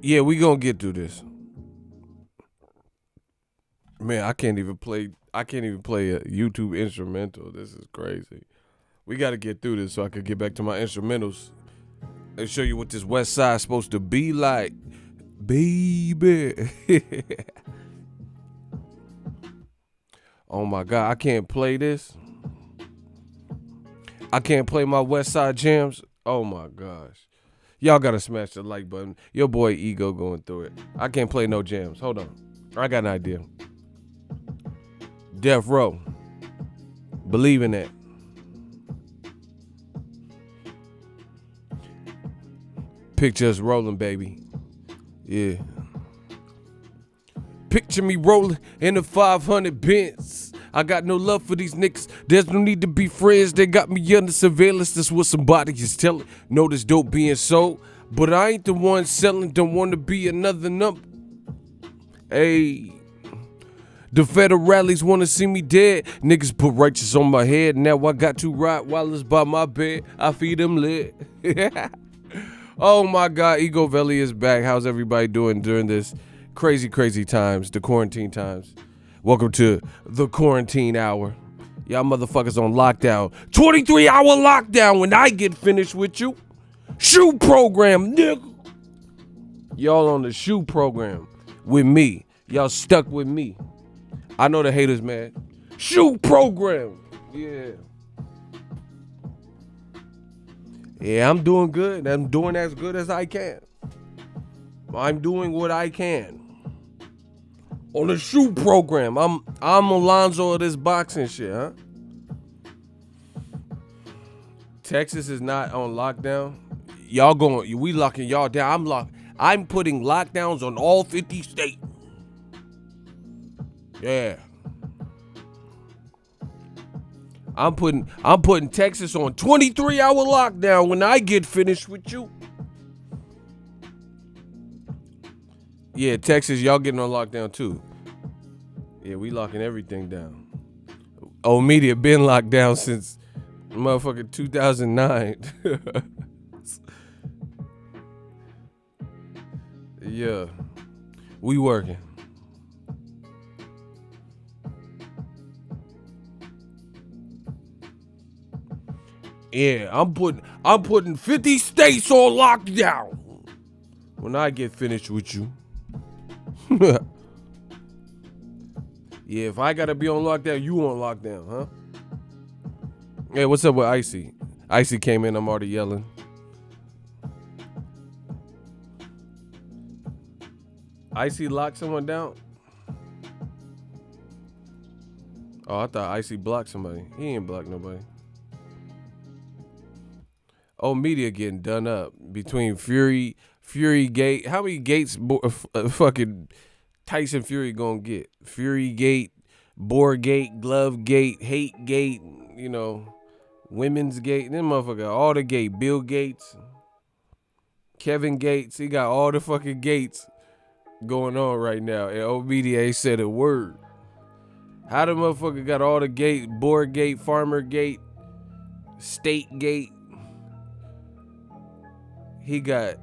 Yeah, we gonna get through this. Man, I can't even play a YouTube instrumental. This is crazy. We gotta get through this so I can get back to my instrumentals and show you what this West Side's supposed to be like. Baby. Oh my God, I can't play this. I can't play my West Side jams. Oh my gosh. Y'all gotta smash the like button. Your boy Ego going through it. I can't play no jams. Hold on. I got an idea. Death Row. Believe in that. Picture us rolling, baby. Yeah. Picture me rolling in the 500 Benz. I got no love for these niggas. There's no need to be friends. They got me under surveillance. That's what somebody is telling. Know this dope being sold, but I ain't the one selling. Don't want to be another number. Hey. The federales want to see me dead. Niggas put righteous on my head. Now I got two Rottweilers by my bed. I feed them lit. Oh my God, Ego Valley is back. How's everybody doing during this crazy times, the quarantine times? Welcome to the quarantine hour. Y'all motherfuckers on lockdown. 23-hour lockdown when I get finished with you. Shoe program, nigga. Y'all on the shoe program with me. Y'all stuck with me. I know the haters, man. Shoe program. Yeah. Yeah, I'm doing good. I'm doing as good as I can. I'm doing what I can. On the shoe program. I'm Alonzo of this boxing shit, huh? Texas is not on lockdown. We locking y'all down. I'm putting lockdowns on all 50 states. Yeah. I'm putting Texas on 23-hour lockdown when I get finished with you. Yeah, Texas, y'all getting on lockdown too. Yeah, we locking everything down. Oh, media been locked down since motherfucking 2009. Yeah, we working. Yeah, I'm putting 50 states on lockdown when I get finished with you. Yeah, if I gotta be on lockdown, you on lockdown, huh? Hey, what's up with Icy? Icy came in, I'm already yelling. Icy locked someone down? Oh, I thought Icy blocked somebody. He ain't blocked nobody. Oh, media getting done up between Fury Gate. How many gates fucking Tyson Fury gonna get? Fury Gate, Boar Gate, Glove Gate, Hate Gate, Women's Gate. Them motherfucker, all the gate. Bill Gates, Kevin Gates. He got all the fucking gates going on right now. And old media ain't said a word. How the motherfucker got all the gates? Boar Gate, Farmer Gate, State Gate. He got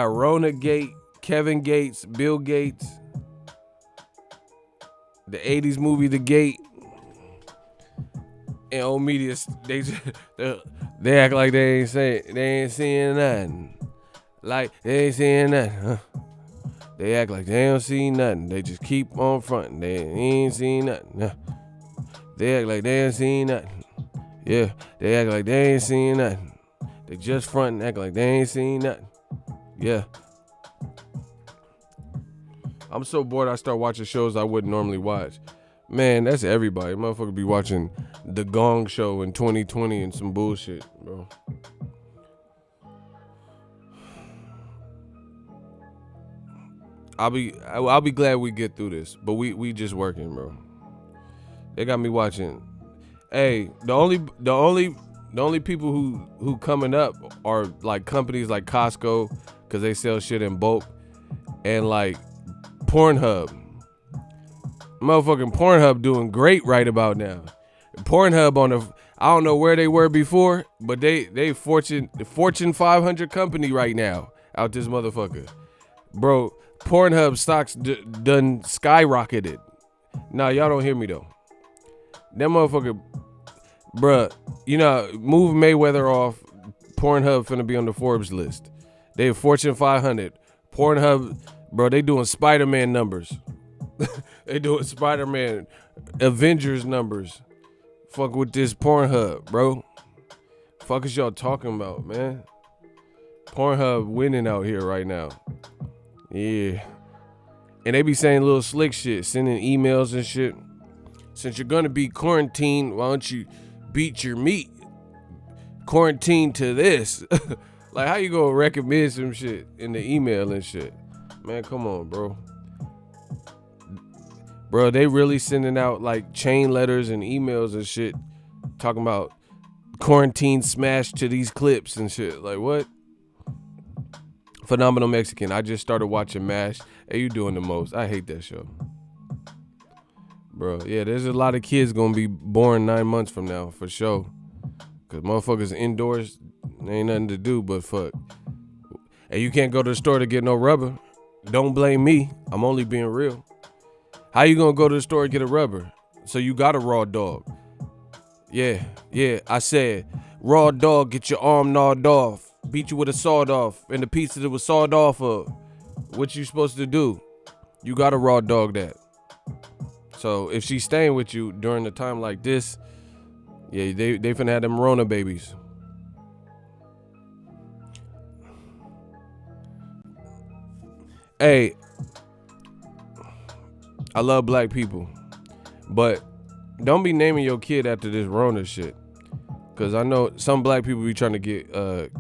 Rona Gate, Kevin Gates, Bill Gates, the 80s movie The Gate, and old media they act like they ain't seeing nothing. Like they ain't seeing nothing, huh? They act like they don't see nothing. They just keep on fronting. They ain't seen nothing. Huh? They act like they ain't seen nothing. Yeah, they act like they ain't seen nothing. They just front and act like they ain't seen nothing. Yeah. I'm so bored I start watching shows I wouldn't normally watch. Man, that's everybody. Motherfucker be watching The Gong Show in 2020 and some bullshit, bro. I'll be glad we get through this, but we just working, bro. They got me watching. Hey, the only people who coming up are like companies like Costco, because they sell shit in bulk, and like Pornhub. Motherfucking Pornhub doing great right about now. Pornhub I don't know where they were before, but they Fortune 500 company right now out this motherfucker. Bro, Pornhub stocks done skyrocketed. Nah, y'all don't hear me though. That motherfucker, bruh, you know, move Mayweather off. Pornhub finna be on the Forbes list. They Fortune 500. Pornhub, bro, they doing Spider-Man numbers. They doing Spider-Man Avengers numbers. Fuck with this Pornhub, bro. Fuck is y'all talking about, man? Pornhub winning out here right now. Yeah. And they be saying little slick shit, sending emails and shit. Since you're gonna be quarantined, why don't you beat your meat? Quarantine to this. Like, how you gonna recommend some shit in the email and shit? Man, come on, bro. Bro, they really sending out like chain letters and emails and shit talking about quarantine smash to these clips and shit. Like, what? Phenomenal Mexican. I just started watching MASH. Hey, you doing the most. I hate that show. Bro, yeah, there's a lot of kids gonna be born 9 months from now, for sure. Cause motherfuckers indoors, there ain't nothing to do but fuck. And you can't go to the store to get no rubber. Don't blame me. I'm only being real. How you gonna go to the store and get a rubber? So you got a raw dog. Yeah, I said, raw dog, get your arm gnawed off. Beat you with a sawed off. And the piece that it was sawed off of. What you supposed to do? You got a raw dog that. So if she's staying with you during a time like this, yeah, they finna have them Rona babies. Hey, I love black people, but don't be naming your kid after this Rona shit. Cause I know some black people be trying to get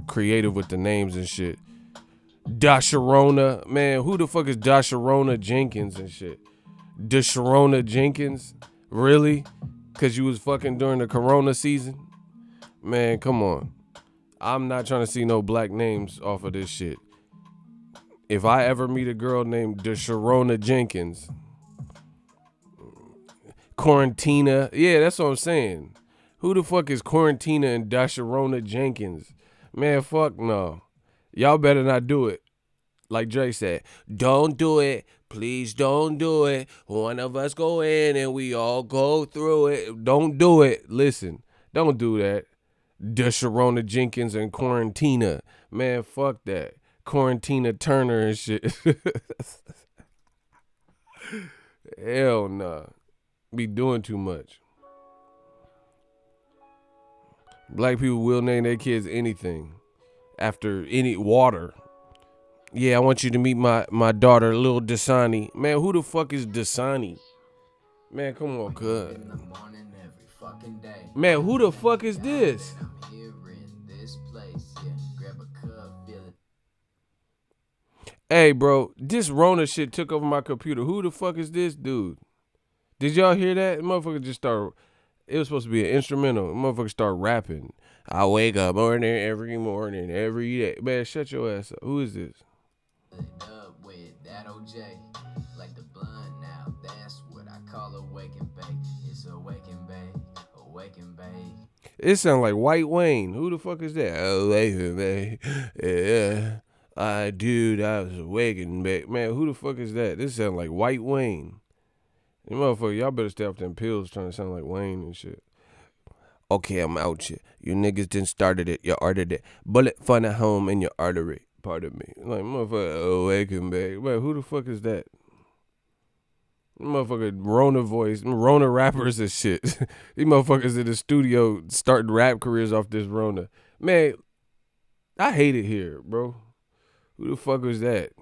creative with the names and shit. Dasharona, man, who the fuck is Dasharona Jenkins and shit? Dasharona Jenkins, really? Cause you was fucking during the Corona season? Man, come on. I'm not trying to see no black names off of this shit. If I ever meet a girl named Dasharona Jenkins, Quarantina, yeah, that's what I'm saying. Who the fuck is Quarantina and Dasharona Jenkins? Man, fuck no. Y'all better not do it. Like Dre said, don't do it. Please don't do it. One of us go in and we all go through it. Don't do it. Listen, don't do that. Dasharona Jenkins and Quarantina. Man, fuck that. Quarantina Turner and shit. Hell nah. Be doing too much. Black people will name their kids anything after any water. Yeah, I want you to meet my daughter, little Dasani. Man, who the fuck is Dasani? Man, come on, cuz. Man, who the fuck is this? Hey, bro, this Rona shit took over my computer. Who the fuck is this dude? Did y'all hear that? Motherfucker just started. It was supposed to be an instrumental. Motherfucker start rapping. I wake up every morning, every day. Man, shut your ass up. Who is this? Like the blunt now, that's what I call awake and bake. It's awake and bake, awake and bake. It sound like White Wayne. Who the fuck is that? Awake and bake. Yeah, I was awake and bake. Man, who the fuck is that? This sound like White Wayne. You motherfucker, y'all better stay off them pills trying to sound like Wayne and shit. Okay, I'm out here. You niggas done started it. You ordered it. Bullet fun at home in your artery. Pardon me. Like, motherfucker, awake and bake. Man, who the fuck is that? Motherfucker, Rona voice. Rona rappers and shit. These motherfuckers in the studio starting rap careers off this Rona. Man, I hate it here, bro. Who the fuck was that?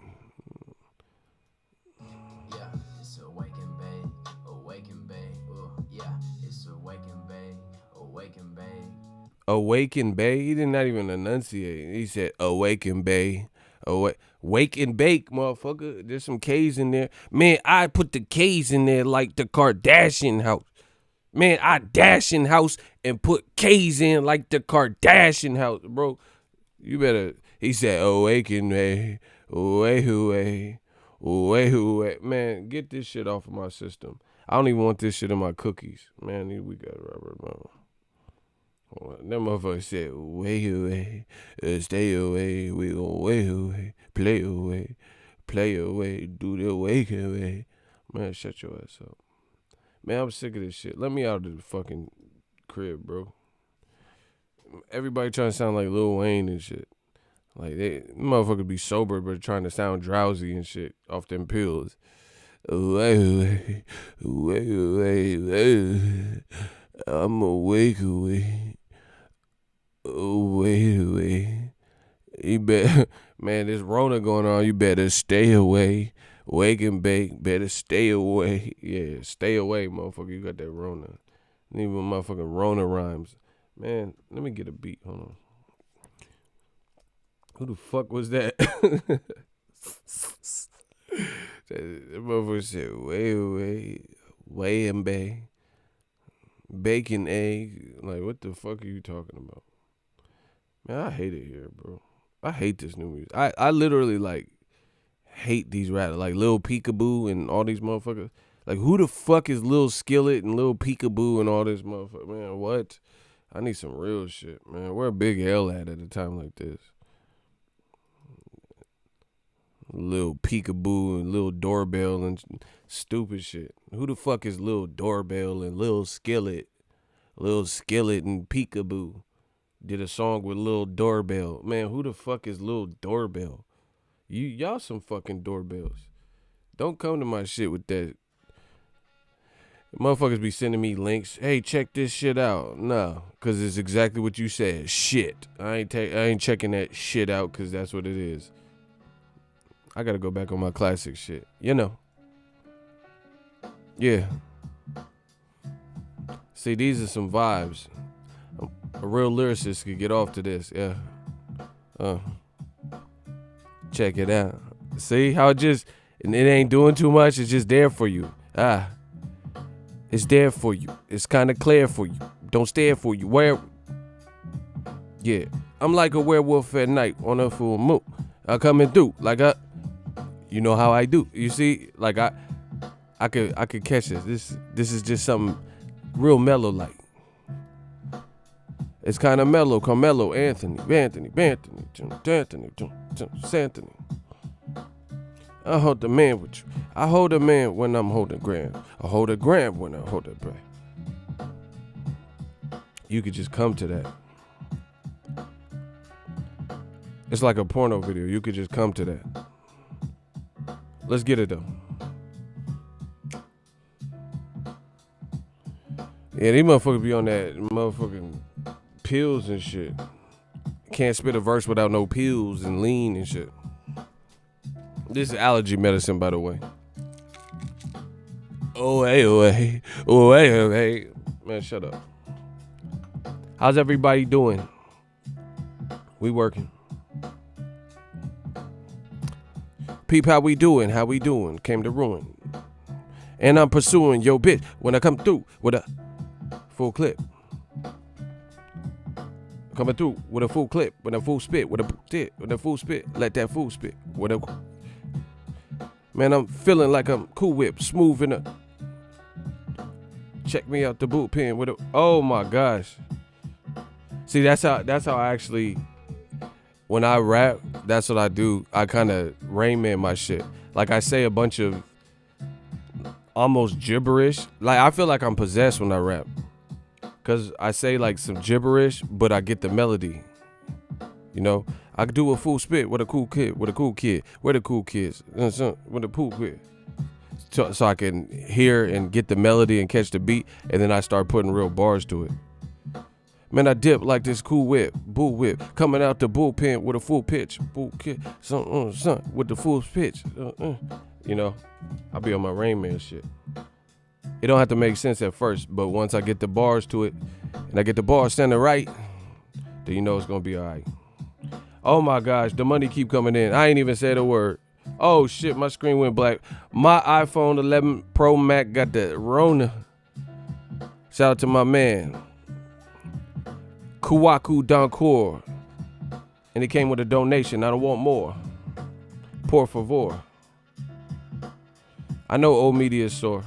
Awaken Bay? He did not even enunciate. He said Awaken Bay. Wake and bake, motherfucker. There's some K's in there. Man, I put the K's in there like the Kardashian house. Man, I dash in house and put K's in like the Kardashian house, bro. You better. He said Awaken Bay. Away. Man, get this shit off of my system. I don't even want this shit in my cookies. Man, we got Robert, bro. That motherfucker said, way away, stay away, we gon' way away, play away, Play away, do the waking way. Man, shut your ass up. Man, I'm sick of this shit. Let me out of the fucking crib, bro. Everybody trying to sound like Lil Wayne and shit. Like, they motherfuckers be sober, but trying to sound drowsy and shit off them pills. Away, I'm awake away. Away. You better, man, this Rona going on. You better stay away. Wake and bake, better stay away. Yeah, stay away, motherfucker. You got that Rona. Even motherfucking Rona rhymes. Man, let me get a beat. Hold on. Who the fuck was that? That motherfucker said, way and bake. Bacon, egg. Like, what the fuck are you talking about? Man, I hate it here, bro. I hate this new music. I literally, like, hate these rappers. Like, Lil Peekaboo and all these motherfuckers. Like, who the fuck is Lil Skillet and Lil Peekaboo and all this motherfucker? Man, what? I need some real shit, man. Where a Big L at a time like this? Lil Peekaboo and Lil Doorbell and stupid shit. Who the fuck is Lil Doorbell and Lil Skillet? Lil Skillet and Peekaboo did a song with Lil Doorbell. Man, who the fuck is Lil Doorbell? Y'all some fucking doorbells. Don't come to my shit with that. Motherfuckers be sending me links. Hey, check this shit out. No, cause it's exactly what you said. Shit. I ain't checking that shit out cause that's what it is. I gotta go back on my classic shit. You know. Yeah. See, these are some vibes. A real lyricist could get off to this. Yeah. Check it out. See how it ain't doing too much. It's just there for you. It's there for you. It's kind of clear for you. Don't stare for you. Yeah. I'm like a werewolf at night on a full moon. I coming through like you know how I do. You see, like I could catch this. This is just something real mellow like. It's kind of mellow. Carmelo, Anthony, Santhony. I hold the man with you. I hold a man when I'm holding gram. I hold a gram when I hold a brand. You could just come to that. It's like a porno video. You could just come to that. Let's get it though. Yeah, these motherfuckers be on that motherfucking pills and shit. Can't spit a verse without no pills and lean and shit. This is allergy medicine, by the way. Oh, hey. Man, shut up. How's everybody doing? We working. Peep, how we doing? Came to ruin. And I'm pursuing your bitch when I come through with a full clip. Coming through with a full clip, with a full spit, with a full spit. Let that fool spit. Man, I'm feeling like I'm Cool Whip, smooth in a. Check me out the boot pen with a. Oh my gosh. See, that's how I actually. When I rap, that's what I do. I kind of Rain Man my shit. Like I say a bunch of almost gibberish. Like I feel like I'm possessed when I rap. Cause I say like some gibberish, but I get the melody. You know, I could do a full spit with a cool kid. Where the cool kids? With the pool kid. So I can hear and get the melody and catch the beat, and then I start putting real bars to it. Man, I dip like this cool bull whip, coming out the bullpen with a full pitch. Bull kid, son, with the full pitch. You know, I be on my Rain Man shit. It don't have to make sense at first, but once I get the bars to it, and I get the bars standing right, then you know it's gonna be all right. Oh my gosh, the money keep coming in. I ain't even said a word. Oh shit, my screen went black. My iPhone 11 Pro Max got the Rona. Shout out to my man, Kuwaku Doncor. And it came with a donation. I don't want more. Por favor. I know old media is sore.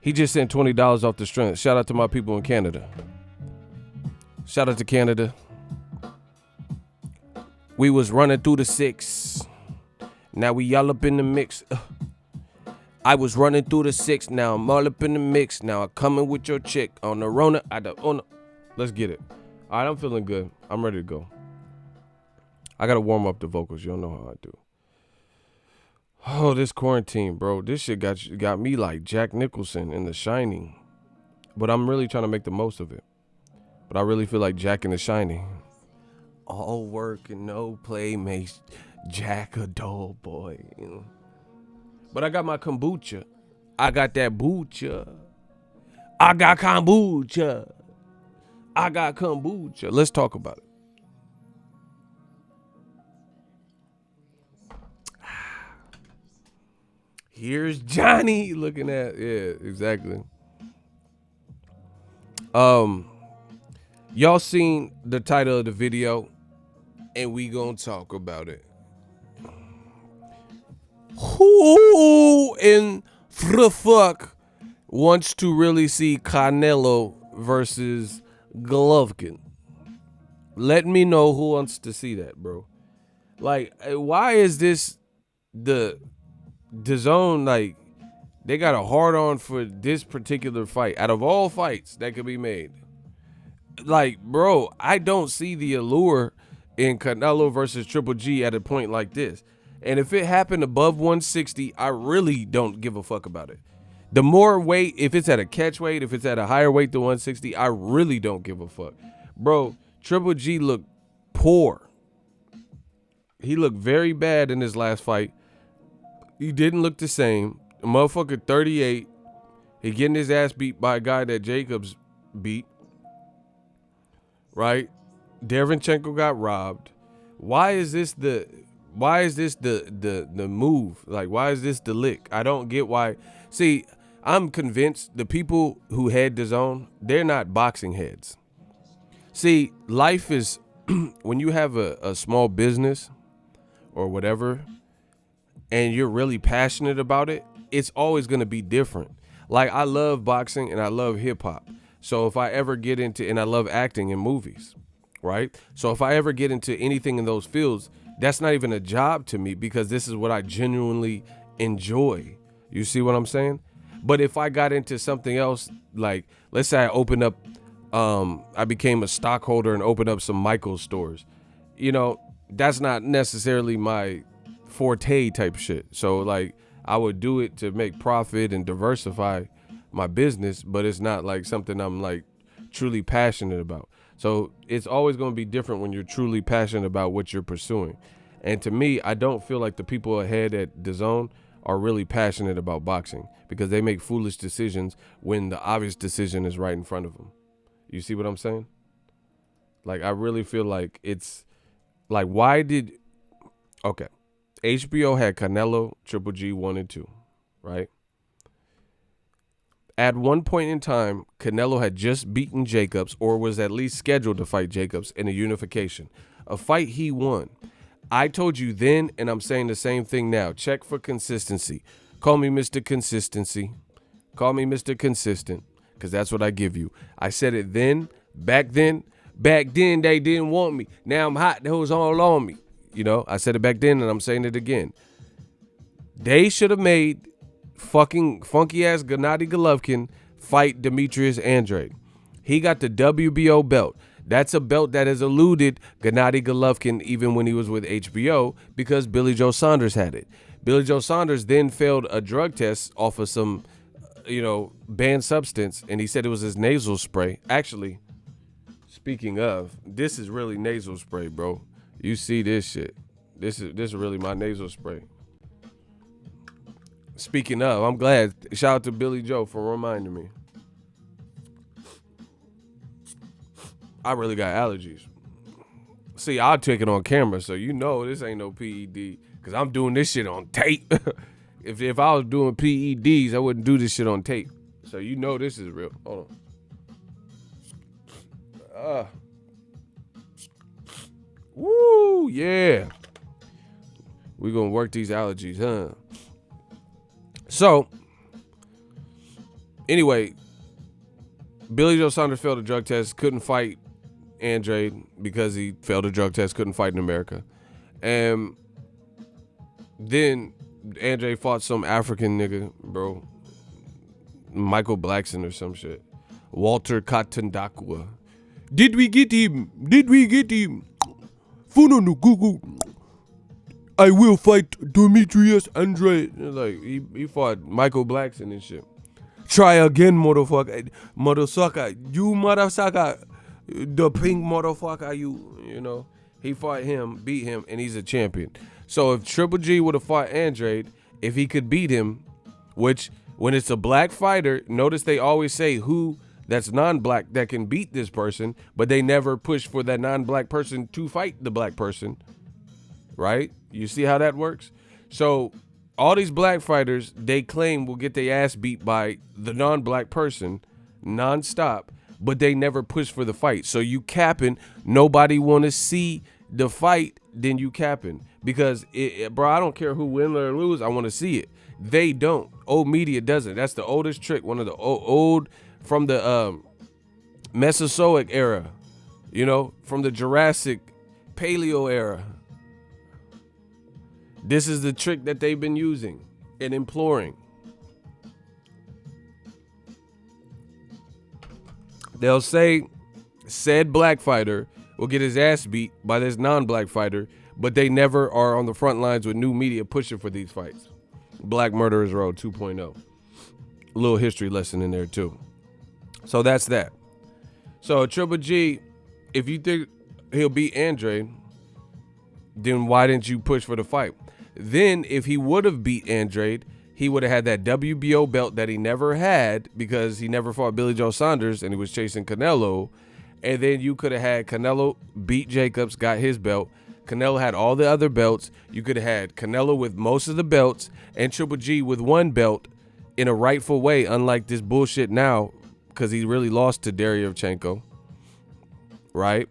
He just sent $20 off the strength. Shout out to my people in Canada. Shout out to Canada. We was running through the 6. Now we all up in the mix. I was running through the 6, now I'm all up in the mix. Now I'm coming with your chick on the Rona. Let's get it. All right, I'm feeling good. I'm ready to go. I gotta warm up the vocals. You don't know how I do. Oh, this quarantine, bro. This shit got me like Jack Nicholson in The Shining. But I'm really trying to make the most of it. But I really feel like Jack in The Shining. All work and no play makes Jack a dull boy, you know. But I got my kombucha. I got that bucha. I got kombucha. I got kombucha. Let's talk about it. Here's Johnny looking at, yeah, exactly. Y'all seen the title of the video, and we gonna talk about it. Who in the fuck wants to really see Canelo versus Golovkin? Let me know who wants to see that, bro. Like, why is this the DAZN, like, they got a hard on for this particular fight out of all fights that could be made? Like, bro, I don't see the allure in Canelo versus Triple G at a point like this. And if it happened above 160, I really don't give a fuck about it. The more weight, if it's at a catch weight, if it's at a higher weight than 160, I really don't give a fuck. Bro, Triple G looked poor. He looked very bad in his last fight. He didn't look the same. A motherfucker 38. He getting his ass beat by a guy that Jacobs beat. Right? Derevchenko got robbed. Why is this the move? Like, why is this the lick? I don't get why. See, I'm convinced the people who had DAZN, they're not boxing heads. See, life is, when you have a small business or whatever, and you're really passionate about it, it's always going to be different. Like, I love boxing and I love hip hop. So if I ever get into, and I love acting in movies, right? So if I ever get into anything in those fields, that's not even a job to me because this is what I genuinely enjoy. You see what I'm saying? But if I got into something else, like, let's say I opened up, I became a stockholder and opened up some Michaels stores, you know, that's not necessarily my forte type shit. So, like, I would do it to make profit and diversify my business, but it's not like something I'm like truly passionate about. So it's always going to be different when you're truly passionate about what you're pursuing. And to me, I don't feel like the people ahead at DAZN are really passionate about boxing because they make foolish decisions when the obvious decision is right in front of them. You see what I'm saying? Like, I really feel like it's like, okay, HBO had Canelo, Triple G 1 and 2, right? At one point in time, Canelo had just beaten Jacobs, or was at least scheduled to fight Jacobs in a unification, a fight he won. I told you then, and I'm saying the same thing now. Check for consistency. Call me Mr. Consistency. Call me Mr. Consistent, because that's what I give you. I said it then, back then. Back then, they didn't want me. Now I'm hot. They was all on me. You know, I said it back then, and I'm saying it again. They should have made fucking funky ass Gennady Golovkin fight Demetrius Andrade. He got the WBO belt. That's a belt that has eluded Gennady Golovkin even when he was with HBO because Billy Joe Saunders had it. Billy Joe Saunders then failed a drug test off of some, banned substance, and he said it was his nasal spray. Actually, speaking of, this is really nasal spray, bro. You see this shit. This is really my nasal spray. Speaking of, I'm glad. Shout out to Billy Joe for reminding me. I really got allergies. See, I'll take it on camera, so you know this ain't no PED, because I'm doing this shit on tape. If I was doing PEDs, I wouldn't do this shit on tape. So you know this is real. Hold on. Woo, yeah. We're going to work these allergies, huh? So, anyway, Billy Joe Saunders failed a drug test, couldn't fight Andrade because he failed a drug test, couldn't fight in America. And Then Andre fought some African nigga, bro. Michael Blackson or some shit. Walter Katandakwa. Did we get him? Did we get him? Funo no Google. I will fight Demetrius Andrade. Like, he fought Michael Blackson and shit. Try again, motherfucker. Motherfucker. You motherfucker. The pink motherfucker, you know. He fought him, beat him, and he's a champion. So if Triple G would have fought Andrade, if he could beat him, which when it's a black fighter, notice they always say who that's non-black that can beat this person, but they never push for that non-black person to fight the black person. Right? You see how that works? So all these black fighters, they claim will get their ass beat by the non-black person non-stop, but they never push for the fight. So you capping, nobody want to see the fight, then you capping. Because, bro, I don't care who win or lose, I want to see it. They don't. Old media doesn't. That's the oldest trick, one of the old from the Mesozoic era, you know, from the Jurassic Paleo era. This is the trick that they've been using and imploring. They'll say said black fighter will get his ass beat by this non-black fighter, but they never are on the front lines with new media pushing for these fights. Black Murderers Row 2.0. A little history lesson in there too. So that's that. So Triple G, if you think he'll beat Andre, then why didn't you push for the fight? Then if he would have beat Andrade, he would have had that WBO belt that he never had because he never fought Billy Joe Saunders and he was chasing Canelo. And then you could have had Canelo beat Jacobs, got his belt. Canelo had all the other belts. You could have had Canelo with most of the belts and Triple G with one belt in a rightful way, unlike this bullshit now because he really lost to Derevchenko, right?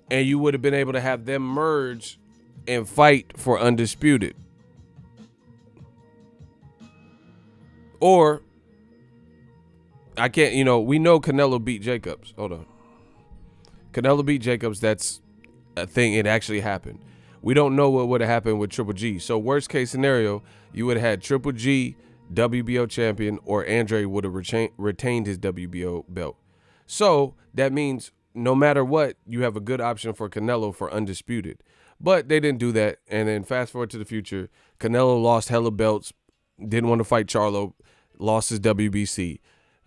And you would have been able to have them merge and fight for undisputed. Or, I can't, you know, we know Canelo beat Jacobs. Hold on. Canelo beat Jacobs, that's a thing, it actually happened. We don't know what would have happened with Triple G. So worst case scenario, you would have had Triple G, WBO champion, or Andre would have retained his WBO belt. So that means no matter what, you have a good option for Canelo for undisputed. But they didn't do that. And then fast forward to the future, Canelo lost hella belts, didn't want to fight Charlo, lost his WBC,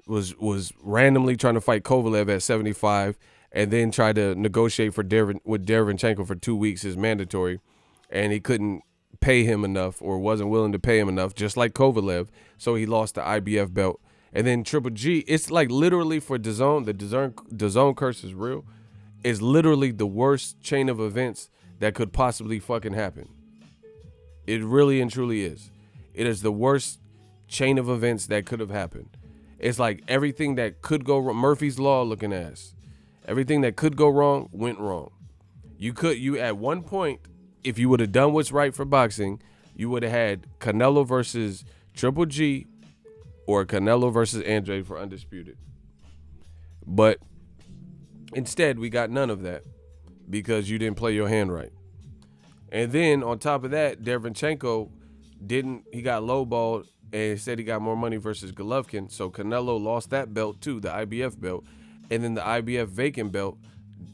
was randomly trying to fight Kovalev at 75, and then tried to negotiate with Derevchenko for 2 weeks is mandatory, and he couldn't pay him enough or wasn't willing to pay him enough, just like Kovalev, so he lost the IBF belt. And then Triple G, it's like literally for DAZN, the DAZN curse is real. It's literally the worst chain of events that could possibly fucking happen. It really and truly is. It is the worst chain of events that could have happened. It's like everything that could go wrong, Murphy's Law looking ass. Everything that could go wrong went wrong. You at one point, if you would have done what's right for boxing, you would have had Canelo versus Triple G or Canelo versus Andre for undisputed. But instead, we got none of that because you didn't play your hand right. And then on top of that, Derevchenko he got lowballed and said he got more money versus Golovkin. So Canelo lost that belt too, the IBF belt. And then the IBF vacant belt,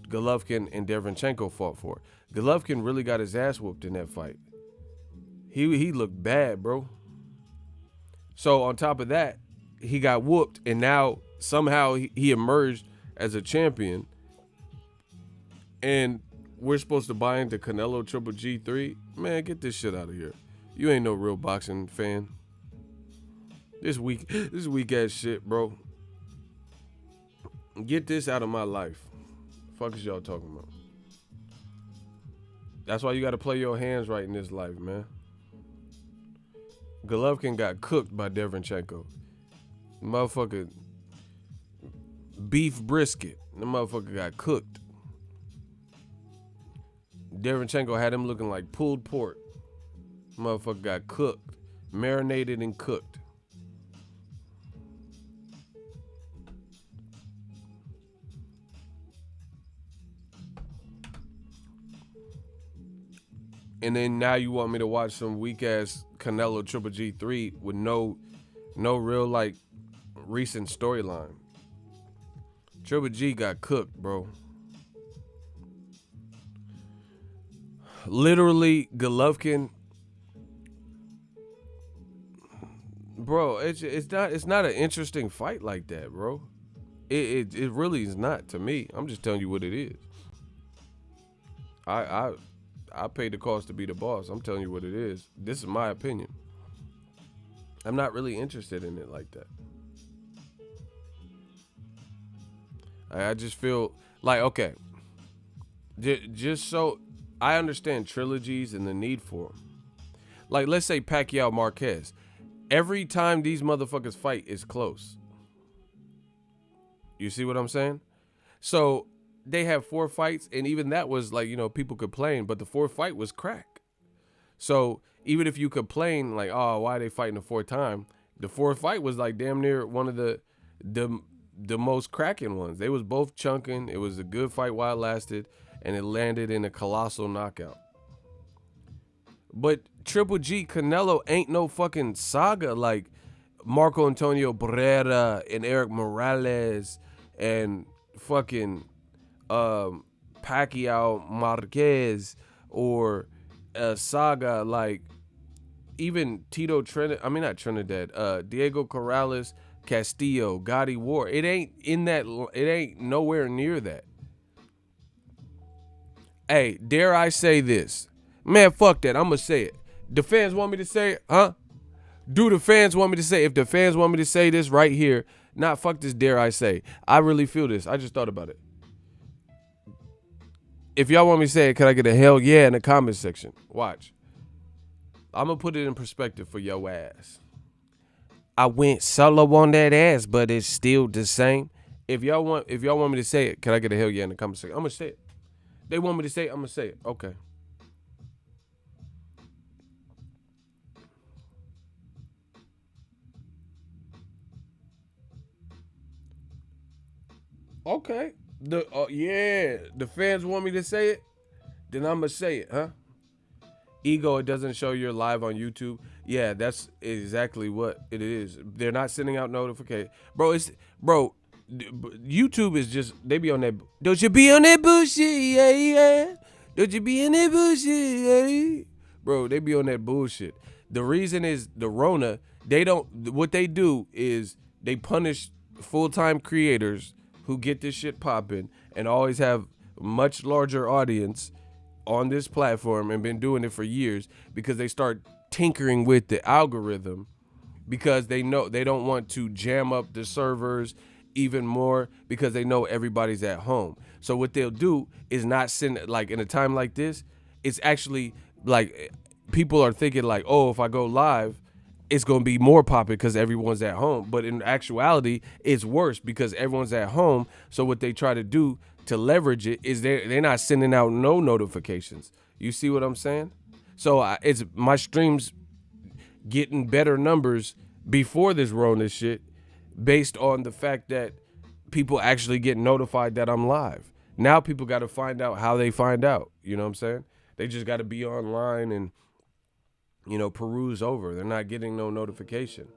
Golovkin and Derevchenko fought for. Golovkin really got his ass whooped in that fight. He looked bad, bro. So on top of that, he got whooped, and now somehow he emerged as a champion. And we're supposed to buy into Canelo Triple G3? Man, get this shit out of here. You ain't no real boxing fan. This weak ass shit, bro. Get this out of my life. Fuck is y'all talking about? That's why you got to play your hands right in this life, man. Golovkin got cooked by Derevchenko. Motherfucker, beef brisket. The motherfucker got cooked. Derevchenko had him looking like pulled pork. Motherfucker got cooked, marinated and cooked. And then now you want me to watch some weak ass Canelo Triple G 3 with no real like recent storyline. Triple G got cooked, bro. Literally, Golovkin, bro. It's not an interesting fight like that, bro. It really is not to me. I'm just telling you what it is. I paid the cost to be the boss. I'm telling you what it is. This is my opinion. I'm not really interested in it like that. I just feel like, okay, just so I understand trilogies and the need for them. Like, let's say Pacquiao Marquez. Every time these motherfuckers fight is close. You see what I'm saying? So they have 4 fights, and even that was like, people complain, but the 4th fight was crack. So even if you complain like, oh, why are they fighting the 4th time? The 4th fight was like damn near one of the most cracking ones. They was both chunking. It was a good fight while it lasted, and it landed in a colossal knockout. But Triple G Canelo ain't no fucking saga like Marco Antonio Barrera and Eric Morales and fucking Pacquiao Marquez, or a saga like even Diego Corrales, Castillo, Gotti War. It ain't nowhere near that. Hey, dare I say this? Man, fuck that. I'm gonna say it. The fans want me to say it, huh? Do the fans want me to say it? If the fans want me to say this right here, fuck this, dare I say. I really feel this. I just thought about it. If y'all want me to say it, can I get a hell yeah in the comment section? Watch. I'm gonna put it in perspective for your ass. I went solo on that ass, but it's still the same. If y'all want me to say it, can I get a hell yeah in the comment section? I'm gonna say it. They want me to say it, I'm gonna say it. Okay. Okay. The fans want me to say it, then I'm gonna say it, huh? Ego, it doesn't show you're live on YouTube. Yeah, that's exactly what it is. They're not sending out notifications. YouTube is just, they be on that. Don't you be on that bullshit, yeah. Don't you be in that bullshit, yeah. Bro, they be on that bullshit. The reason is the Rona, what they do is they punish full-time creators who get this shit popping and always have much larger audience on this platform and been doing it for years, because they start tinkering with the algorithm, because they know they don't want to jam up the servers even more, because they know everybody's at home. So what they'll do is not send, like in a time like this, it's actually like people are thinking like, oh, if I go live, it's going to be more popular because everyone's at home. But in actuality, it's worse because everyone's at home. So what they try to do to leverage it is they're not sending out no notifications. You see what I'm saying? So it's my streams getting better numbers before this Rona shit, based on the fact that people actually get notified that I'm live. Now people got to find out how they find out. You know what I'm saying? They just got to be online and, peruse over. They're not getting no notification.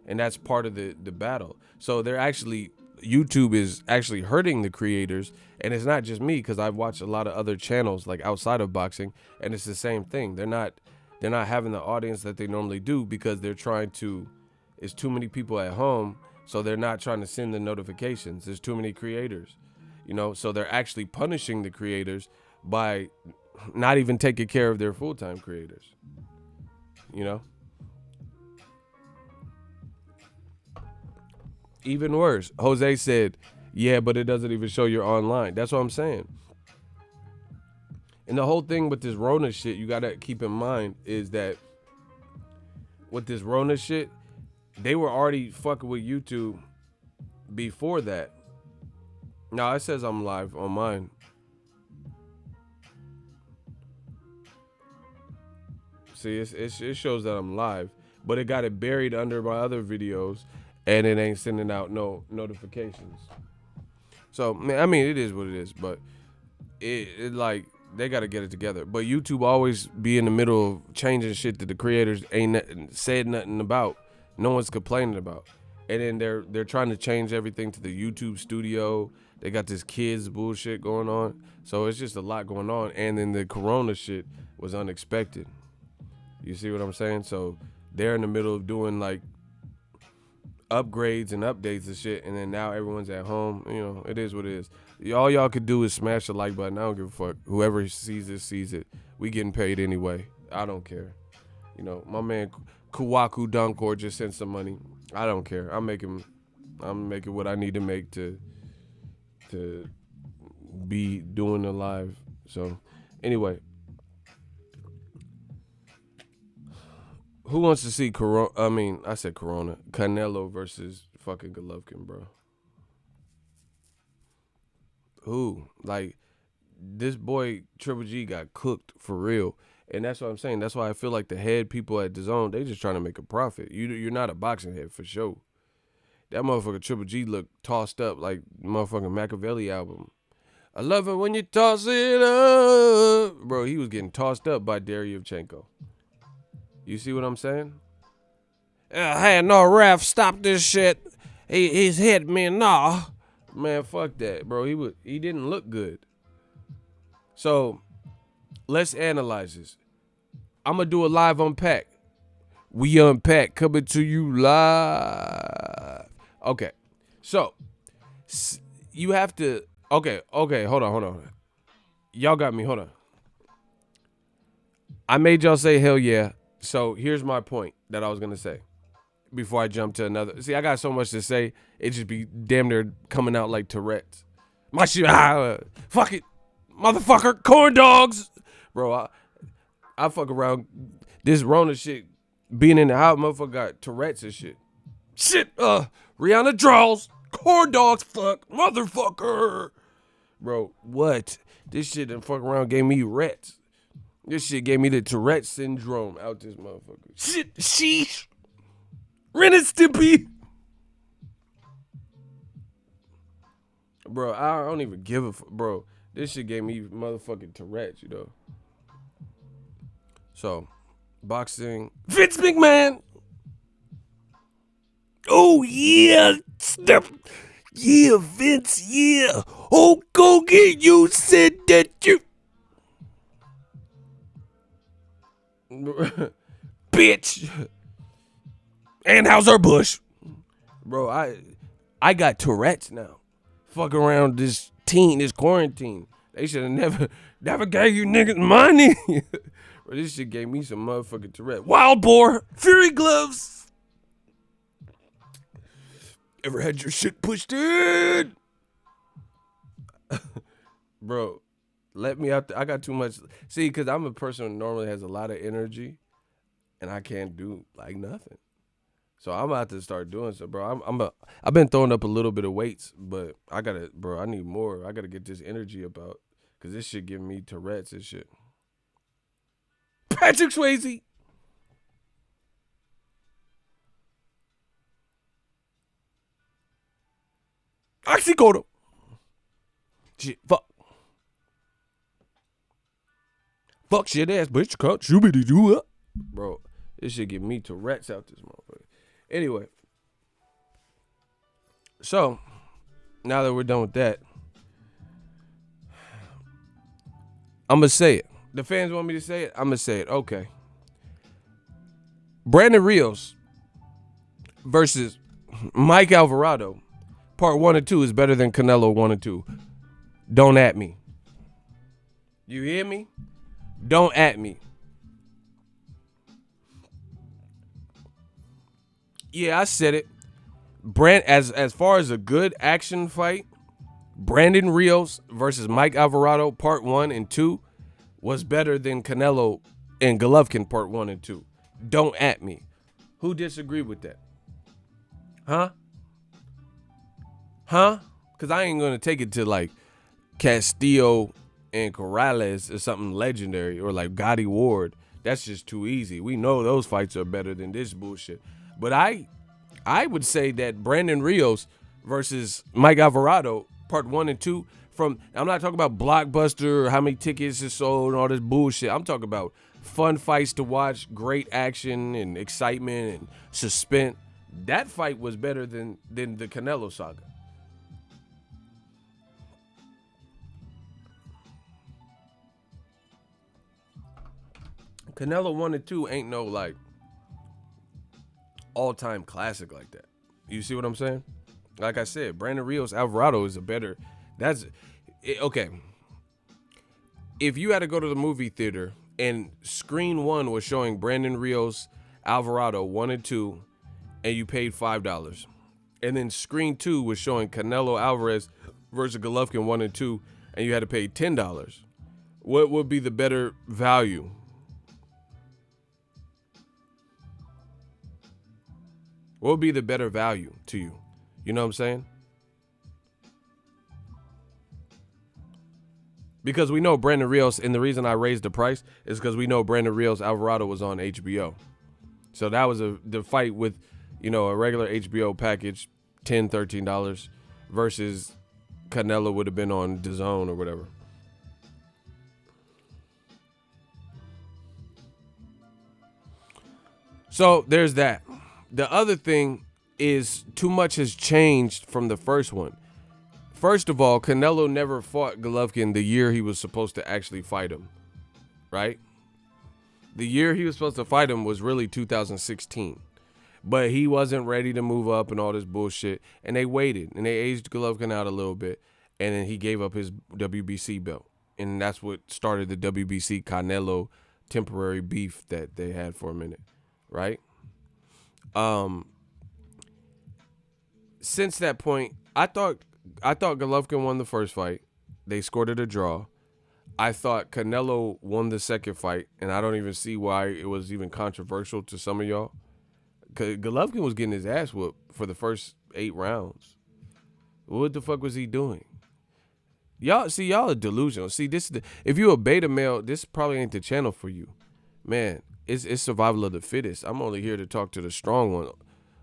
And that's part of the battle. So YouTube is actually hurting the creators. And it's not just me, because I've watched a lot of other channels like outside of boxing, and it's the same thing. They're not having the audience that they normally do, because it's too many people at home. So they're not trying to send the notifications. There's too many creators, so they're actually punishing the creators by not even taking care of their full-time creators, Even worse, Jose said, yeah, but it doesn't even show you're online. That's what I'm saying. And the whole thing with this Rona shit, you got to keep in mind, is that with this Rona shit, they were already fucking with YouTube before that. Now, it says I'm live on mine. See, it shows that I'm live, but it got it buried under my other videos, and it ain't sending out no notifications. So, I mean, it is what it is, but it like, they got to get it together. But YouTube always be in the middle of changing shit that the creators ain't said nothing about. No one's complaining about. And then they're trying to change everything to the YouTube studio. They got this kids bullshit going on. So it's just a lot going on. And then the Corona shit was unexpected. You see what I'm saying? So they're in the middle of doing like upgrades and updates and shit. And then now everyone's at home. You know, it is what it is. All y'all could do is smash the like button. I don't give a fuck. Whoever sees this sees it. We getting paid anyway. I don't care. You know, my man Kuwaku Dunkor just sent some money. I don't care. I'm making what I need to make to be doing the live. So anyway, who wants to see Canelo versus fucking Golovkin, bro? Who? Like, this boy Triple G got cooked for real. And that's what I'm saying. That's why I feel like the head people at DAZN, they just trying to make a profit. You're not a boxing head for sure. That motherfucker Triple G looked tossed up like motherfucking Machiavelli album. I love it when you toss it up. Bro, he was getting tossed up by Deryevchenko. You see what I'm saying? Hey, no, ref, stop this shit. He's hit me, nah. Man, fuck that, bro. He didn't look good. So, let's analyze this. I'm going to do a live unpack. We unpack coming to you live. Okay. So, you have to... Okay, hold on. Y'all got me, hold on. I made y'all say hell yeah. So, here's my point that I was going to say before I jump to another. See, I got so much to say. It just be damn near coming out like Tourette's. My shit, fuck it. Motherfucker, corn dogs. Bro, I fuck around. This Rona shit, being in the house, motherfucker got Tourette's and shit. Shit, Rihanna draws. Corn dogs, fuck. Motherfucker. Bro, what? This shit done fuck around gave me Rets. This shit gave me the Tourette syndrome out this motherfucker. Shit, sheesh. Ren and Stimpy. Bro, I don't even give a fuck. Bro, this shit gave me motherfucking Tourette's, you know. So, boxing. Vince McMahon. Oh, yeah. Step. Yeah, Vince, yeah. Oh, go get you said that you. Bitch. Anheuser-Busch. Bro, I got Tourette's now. Fuck around this quarantine. They should have never gave you niggas money. Bro, this shit gave me some motherfucking Tourette. Wild boar, fury gloves. Ever had your shit pushed in? Bro, let me out there. I got too much. See, because I'm a person who normally has a lot of energy, and I can't do like nothing. So I'm about to start doing so, bro. I've been throwing up a little bit of weights, but I need more. I gotta get this energy up out, because this shit giving me Tourette's and shit. Patrick Swayze. Oxycodone. Shit, fuck. Fuck shit ass bitch. Cut. Shoobity doo up. Bro, this shit give me Tourette's out this motherfucker. Anyway. So, now that we're done with that, I'm going to say it. The fans want me to say it? I'm going to say it. Okay. Brandon Rios versus Mike Alvarado, part 1 and 2 is better than Canelo 1 and 2. Don't at me. You hear me? Don't at me. Yeah, I said it. As far as a good action fight, Brandon Rios versus Mike Alvarado part 1 and 2 was better than Canelo and Golovkin part 1 and 2. Don't at me. Who disagreed with that? Huh? Because I ain't going to take it to like Castillo and Corrales or something legendary, or like Gotti Ward. That's just too easy. We know those fights are better than this bullshit. But I would say that Brandon Rios versus Mike Alvarado, part 1 and 2, I'm not talking about Blockbuster or how many tickets is sold and all this bullshit. I'm talking about fun fights to watch, great action and excitement and suspense. That fight was better than the Canelo saga. Canelo 1 and 2 ain't no like all-time classic like that. You see what I'm saying? Like I said, Brandon Rios Alvarado is a better. Okay. If you had to go to the movie theater and screen 1 was showing Brandon Rios Alvarado 1 and 2, and you paid $5, and then screen 2 was showing Canelo Alvarez versus Golovkin 1 and 2, and you had to pay $10, what would be the better value? What would be the better value to you? You know what I'm saying? Because we know Brandon Rios, and the reason I raised the price is because we know Brandon Rios Alvarado was on HBO. So that was the fight with, a regular HBO package, $10, $13, versus Canelo would have been on DAZN or whatever. So there's that. The other thing is too much has changed from the first one. First of all, Canelo never fought Golovkin the year he was supposed to actually fight him, right? The year he was supposed to fight him was really 2016. But he wasn't ready to move up and all this bullshit. And they waited, and they aged Golovkin out a little bit. And then he gave up his WBC belt. And that's what started the WBC Canelo temporary beef that they had for a minute, right? Since that point, I thought Golovkin won the first fight. They scored it a draw. I thought Canelo won the second fight, and I don't even see why it was even controversial to some of y'all. Cause Golovkin was getting his ass whooped for the first 8 rounds. What the fuck was he doing? Y'all are delusional. See, if you a beta male, this probably ain't the channel for you. Man, it's survival of the fittest. I'm only here to talk to the strong one.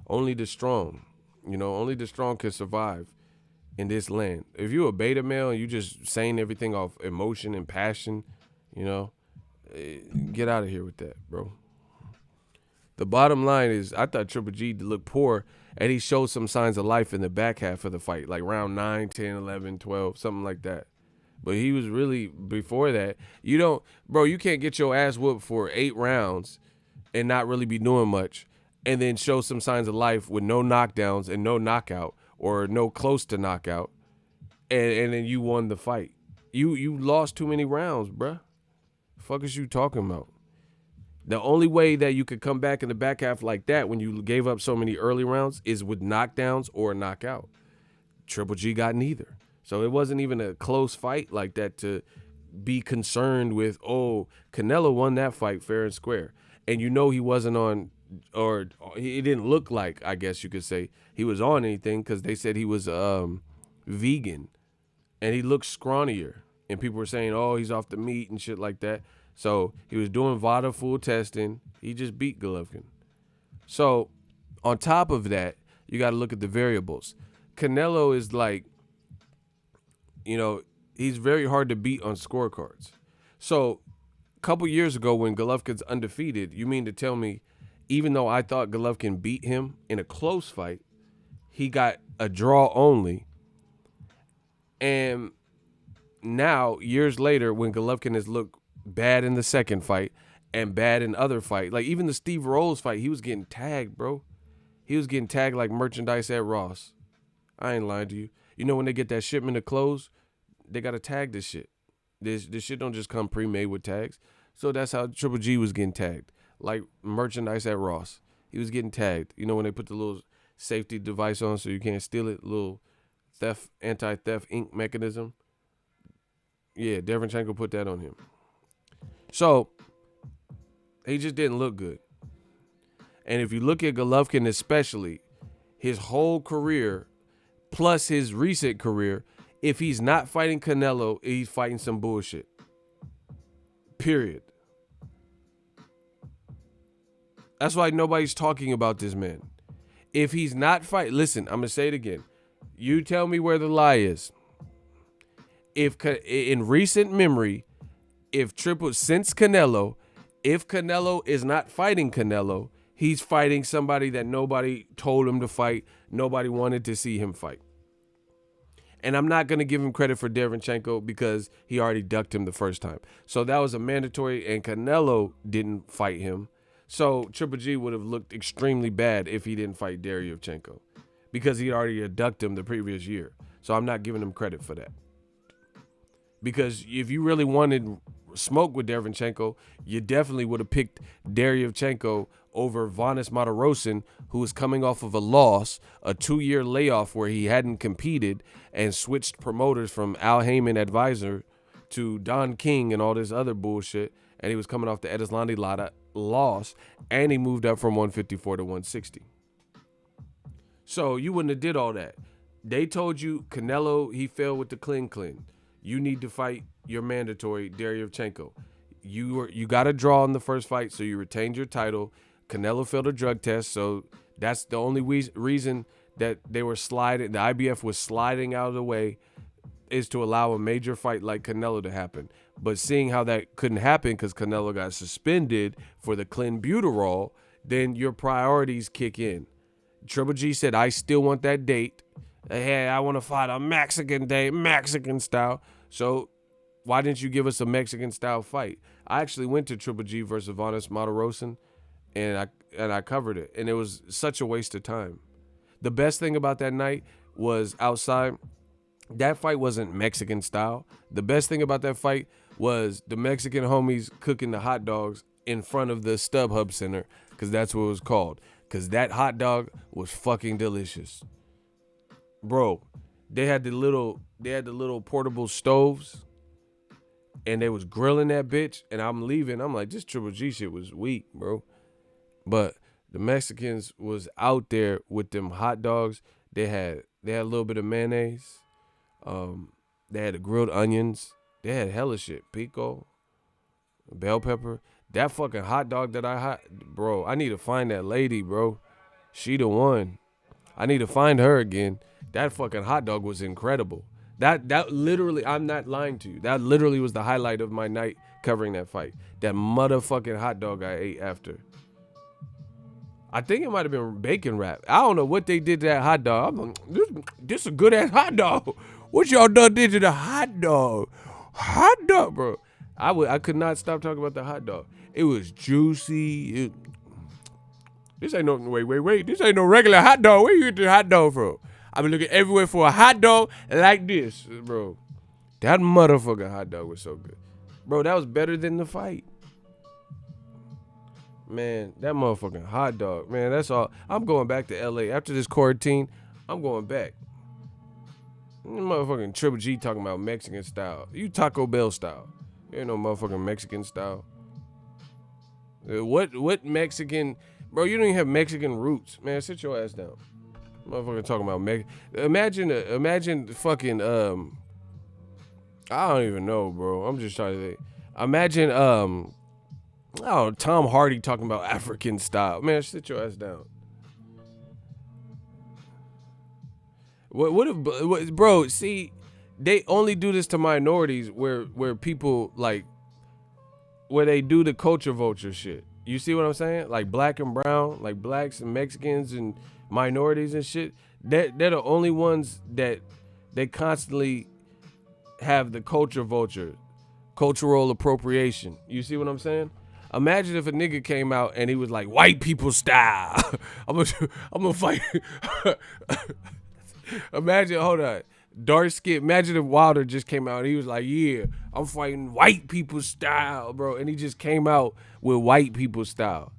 Only the strong. Only the strong can survive in this land. If you a beta male and you just saying everything off emotion and passion, get out of here with that, bro. The bottom line is I thought Triple G looked poor, and he showed some signs of life in the back half of the fight, like round 9, 10, 11, 12, something like that. But he was really, before that, you can't get your ass whooped for 8 rounds and not really be doing much, and then show some signs of life with no knockdowns and no knockout or no close to knockout, and then you won the fight. You lost too many rounds, bruh. Fuck is you talking about? The only way that you could come back in the back half like that when you gave up so many early rounds is with knockdowns or a knockout. Triple G got neither. So it wasn't even a close fight like that to be concerned with, Canelo won that fight fair and square. And he wasn't on, or he didn't look like, I guess you could say, he was on anything because they said he was vegan. And he looked scrawnier. And people were saying, he's off the meat and shit like that. So he was doing VADA full testing. He just beat Golovkin. So on top of that, you got to look at the variables. Canelo is like, he's very hard to beat on scorecards. So a couple years ago when Golovkin's undefeated, you mean to tell me, even though I thought Golovkin beat him in a close fight, he got a draw only. And now, years later, when Golovkin has looked bad in the second fight and bad in other fight, like even the Steve Rolls fight, he was getting tagged, bro. He was getting tagged like merchandise at Ross. I ain't lying to you. When they get that shipment of clothes, they got to tag this shit. This shit don't just come pre-made with tags. So that's how Triple G was getting tagged, like merchandise at Ross. He was getting tagged. When they put the little safety device on so you can't steal it, little anti-theft ink mechanism. Yeah, Derenchenko put that on him. So, he just didn't look good. And if you look at Golovkin especially, his whole career, plus his recent career, if he's not fighting Canelo, he's fighting some bullshit. Period. That's why nobody's talking about this man. If he's not fighting, listen, I'm going to say it again. You tell me where the lie is. if in recent memory, since Canelo, if Canelo is not fighting Canelo, he's fighting somebody that nobody told him to fight. Nobody wanted to see him fight. And I'm not going to give him credit for Derevyanchenko because he already ducked him the first time. So that was a mandatory, and Canelo didn't fight him. So Triple G would have looked extremely bad if he didn't fight Derevyanchenko because he already ducked him the previous year. So I'm not giving him credit for that. Because if you really wanted smoke with Derevyanchenko, you definitely would have picked Derevyanchenko over Vanes Martirosyan, who was coming off of a loss, a 2-year layoff where he hadn't competed, and switched promoters from Al Heyman advisor to Don King and all this other bullshit. And he was coming off the Edeslandi Lara loss, and he moved up from 154 to 160. So you wouldn't have did all that. They told you Canelo, he failed with the clean. You need to fight your mandatory Derevyanchenko. You got a draw in the first fight, so you retained your title. Canelo failed a drug test, so that's the only reason that they were sliding. The IBF was sliding out of the way is to allow a major fight like Canelo to happen. But seeing how that couldn't happen because Canelo got suspended for the clenbuterol, then your priorities kick in. Triple G said, I still want that date. Hey, I want to fight a Mexican date, Mexican style. So why didn't you give us a Mexican style fight? I actually went to Triple G versus Vanes Martirosyan, and I covered it, and it was such a waste of time. The best thing about that night was outside. That fight wasn't Mexican style. The best thing about that fight was the Mexican homies cooking the hot dogs in front of the StubHub Center, because that's what it was called. Because that hot dog was fucking delicious. Bro, they had the little portable stoves, and they was grilling that bitch, and I'm leaving. I'm like, this Triple G shit was weak, bro. But the Mexicans was out there with them hot dogs. They had a little bit of mayonnaise. They had the grilled onions. They had hella shit. Pico, bell pepper. That fucking hot dog that bro, I need to find that lady, bro. She the one. I need to find her again. That fucking hot dog was incredible. That literally, I'm not lying to you. That literally was the highlight of my night covering that fight. That motherfucking hot dog I ate after. I think it might have been bacon wrap. I don't know what they did to that hot dog. I'm like, this a good ass hot dog. What y'all done did to the hot dog? Hot dog, bro. I could not stop talking about the hot dog. It was juicy. This ain't no wait. This ain't no regular hot dog. Where you get the hot dog from? I've been looking everywhere for a hot dog like this, bro. That motherfucking hot dog was so good. Bro, that was better than the fight. Man, that motherfucking hot dog. Man, that's all. I'm going back to LA. After this quarantine, I'm going back. Motherfucking Triple G talking about Mexican style. You Taco Bell style. You ain't no motherfucking Mexican style. What Mexican? Bro, you don't even have Mexican roots. Man, sit your ass down. Motherfucker talking about Imagine fucking I don't even know, bro. I'm just trying to think. Imagine Tom Hardy talking about African style. Man, sit your ass down. What if, bro, see, they only do this to minorities where people like where they do the culture vulture shit. You see what I'm saying? Like black and brown, like blacks and Mexicans and minorities and shit. They're the only ones that they constantly have the culture vulture, cultural appropriation. You see what I'm saying? Imagine if a nigga came out and he was like, white people style. I'm gonna fight. Imagine, hold on. Dark skin. Imagine if Wilder just came out and he was like, yeah, I'm fighting white people style, bro. And he just came out with white people style.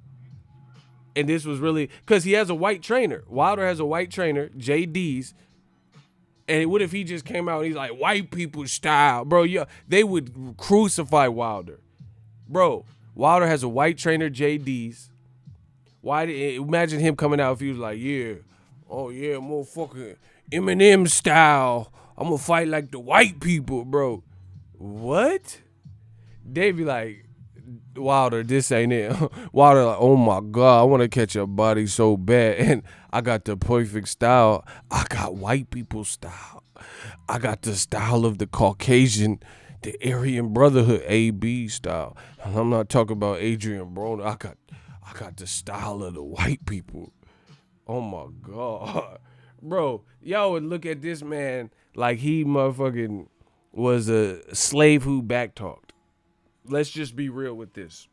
And this was really, because he has a white trainer. Wilder has a white trainer, JD's. And what if he just came out and he's like, white people style? Bro, yeah, they would crucify Wilder. Bro, Wilder has a white trainer, JD's. Imagine him coming out if he was like, yeah, oh yeah, motherfucking Eminem style. I'm gonna fight like the white people, bro. What? They'd be like, Wilder, this ain't it. Wilder, like, oh my God, I want to catch a body so bad. And I got the perfect style. I got white people style. I got the style of the Caucasian, the Aryan Brotherhood, AB style. And I'm not talking about Adrian Broner. I got the style of the white people. Oh my God. Bro, y'all would look at this man like he motherfucking was a slave who backtalked. Let's just be real with this.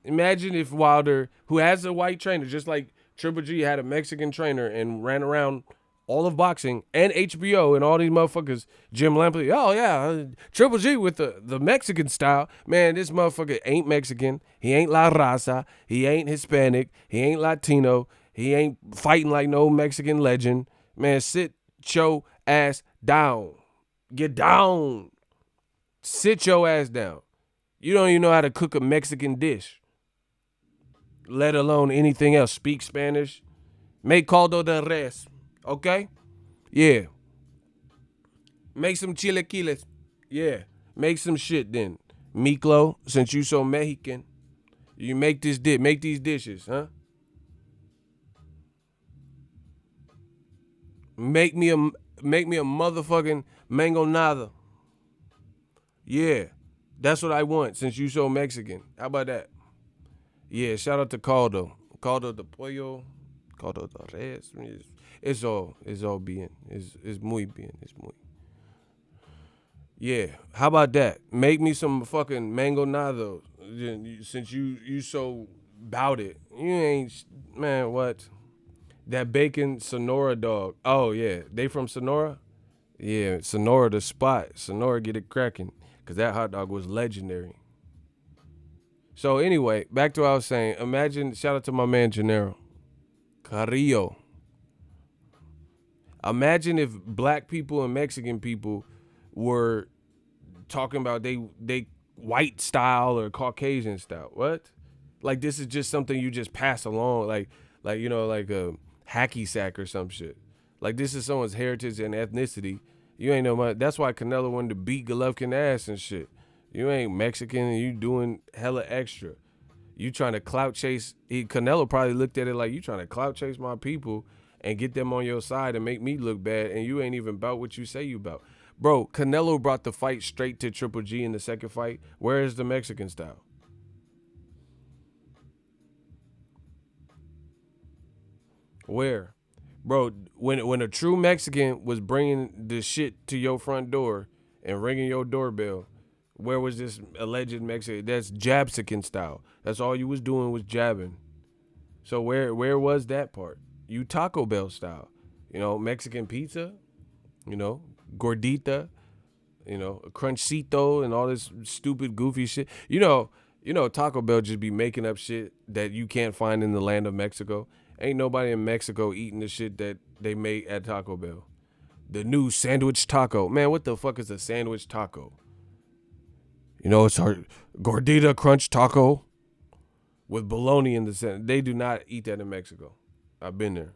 Imagine if Wilder, who has a white trainer, just like Triple G had a Mexican trainer and ran around all of boxing and HBO and all these motherfuckers, Jim Lampley, oh yeah, Triple G with the Mexican style. Man, this motherfucker ain't Mexican. He ain't La Raza. He ain't Hispanic. He ain't Latino. He ain't fighting like no Mexican legend. Man, sit your ass down. Get down. Sit your ass down. You don't even know how to cook a Mexican dish, let alone anything else. Speak Spanish. Make caldo de res. Okay? Yeah. Make some chilaquiles. Yeah. Make some shit then. Miklo, since you so Mexican, you make this dish. Make these dishes, huh? Make me a motherfucking mango nada. Yeah. That's what I want since you so Mexican. How about that? Yeah, shout out to Caldo. Caldo de pollo. Caldo de res. It's all bien. It's muy bien. It's muy. Yeah. How about that? Make me some fucking mango nado. Since you so bout it. You ain't, man, what? That bacon Sonora dog. Oh yeah. They from Sonora? Yeah, Sonora the spot. Sonora get it cracking. Because that hot dog was legendary. So anyway, back to what I was saying. Imagine, shout out to my man Gennaro Carrillo. Imagine if black people and Mexican people were talking about they white style or Caucasian style. What? Like this is just something you just pass along, like you know, like a hacky sack or some shit. Like this is someone's heritage and ethnicity. You ain't know much. That's why Canelo wanted to beat Golovkin ass and shit. You ain't Mexican and you doing hella extra. You trying to clout chase. Canelo probably looked at it like you trying to clout chase my people and get them on your side and make me look bad, and you ain't even about what you say you about. Bro, Canelo brought the fight straight to Triple G in the second fight. Where is the Mexican style? Where? Bro, when a true Mexican was bringing the shit to your front door and ringing your doorbell, where was this alleged Mexican? That's Jabsican style. That's all you was doing was jabbing. So where was that part? You Taco Bell style. You know, Mexican pizza, you know, gordita, you know, crunchito and all this stupid goofy shit. You know Taco Bell just be making up shit that you can't find in the land of Mexico. Ain't nobody in Mexico eating the shit that they make at Taco Bell. The new sandwich taco. Man, what the fuck is a sandwich taco? You know, it's our gordita crunch taco with bologna in the center. They do not eat that in Mexico. I've been there.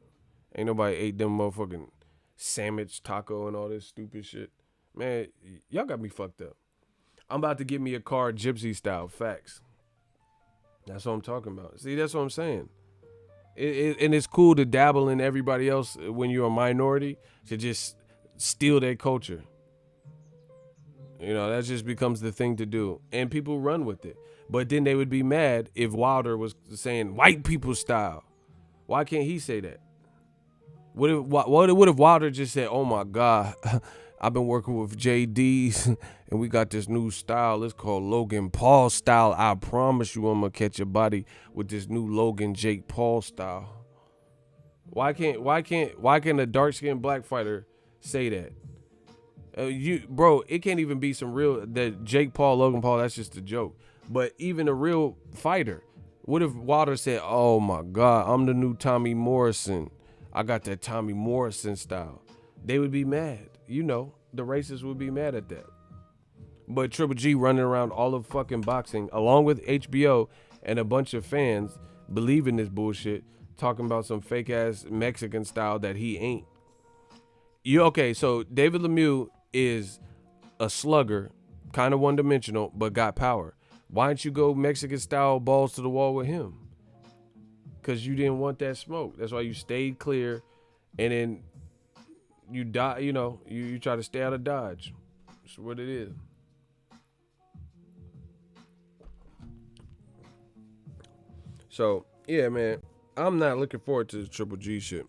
Ain't nobody ate them motherfucking sandwich taco and all this stupid shit. Man, y'all got me fucked up. I'm about to get me a car gypsy style. Facts. That's what I'm talking about. See, that's what I'm saying. And it's cool to dabble in everybody else when you're a minority to just steal their culture. You know, that just becomes the thing to do. And people run with it. But then they would be mad if Wilder was saying white people style. Why can't he say that? What if Wilder just said, oh my God, I've been working with JDs and we got this new style. It's called Logan Paul style. I promise you I'm gonna catch your body with this new Logan Jake Paul style. Why can't a dark-skinned black fighter say that? Bro, it can't even be some real that Jake Paul, Logan Paul, that's just a joke. But even a real fighter, what if Wilder said, oh my God, I'm the new Tommy Morrison. I got that Tommy Morrison style. They would be mad. You know, the racists would be mad at that. But Triple G running around all of fucking boxing, along with HBO and a bunch of fans believing this bullshit, talking about some fake ass Mexican style that he ain't. Okay, so David Lemieux is a slugger, kind of one-dimensional, but got power. Why didn't you go Mexican style balls to the wall with him? Because you didn't want that smoke. That's why you stayed clear, and then you die. You know, you try to stay out of Dodge. That's what it is. So yeah, man, I'm not looking forward to the Triple G shit,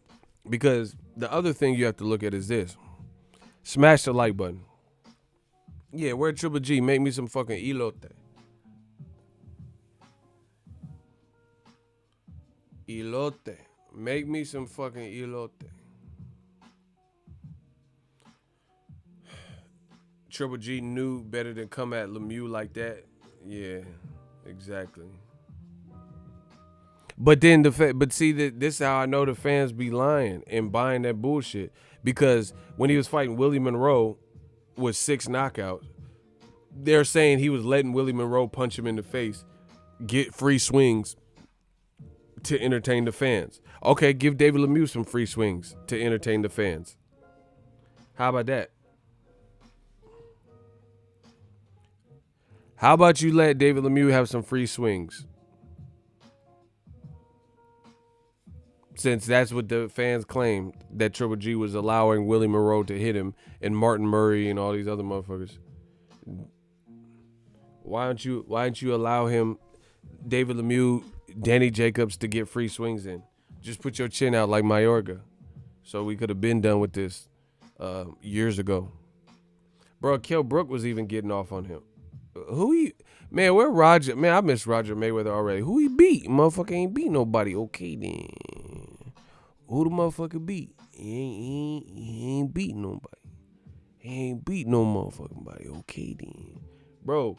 because the other thing you have to look at is this: smash the like button. Yeah, where Triple G, make me some fucking elote. Elote. Make me some fucking elote. Triple G knew better than come at Lemieux like that. Yeah, exactly. But then but see that this is how I know the fans be lying and buying that bullshit, because when he was fighting Willie Monroe with 6 knockouts, they're saying he was letting Willie Monroe punch him in the face, get free swings to entertain the fans. Okay, give David Lemieux some free swings to entertain the fans. How about that? How about you let David Lemieux have some free swings? Since that's what the fans claimed, that Triple G was allowing Willie Monroe to hit him and Martin Murray and all these other motherfuckers. Why don't you allow him, David Lemieux, Danny Jacobs, to get free swings in? Just put your chin out like Mayorga. So we could have been done with this years ago. Bro, Kell Brook was even getting off on him. Man, where Roger? Man, I miss Roger Mayweather already. Who he beat? Motherfucker ain't beat nobody. Okay, then. Who the motherfucker beat? He ain't beat nobody. He ain't beat no motherfucking body. Okay, then. Bro,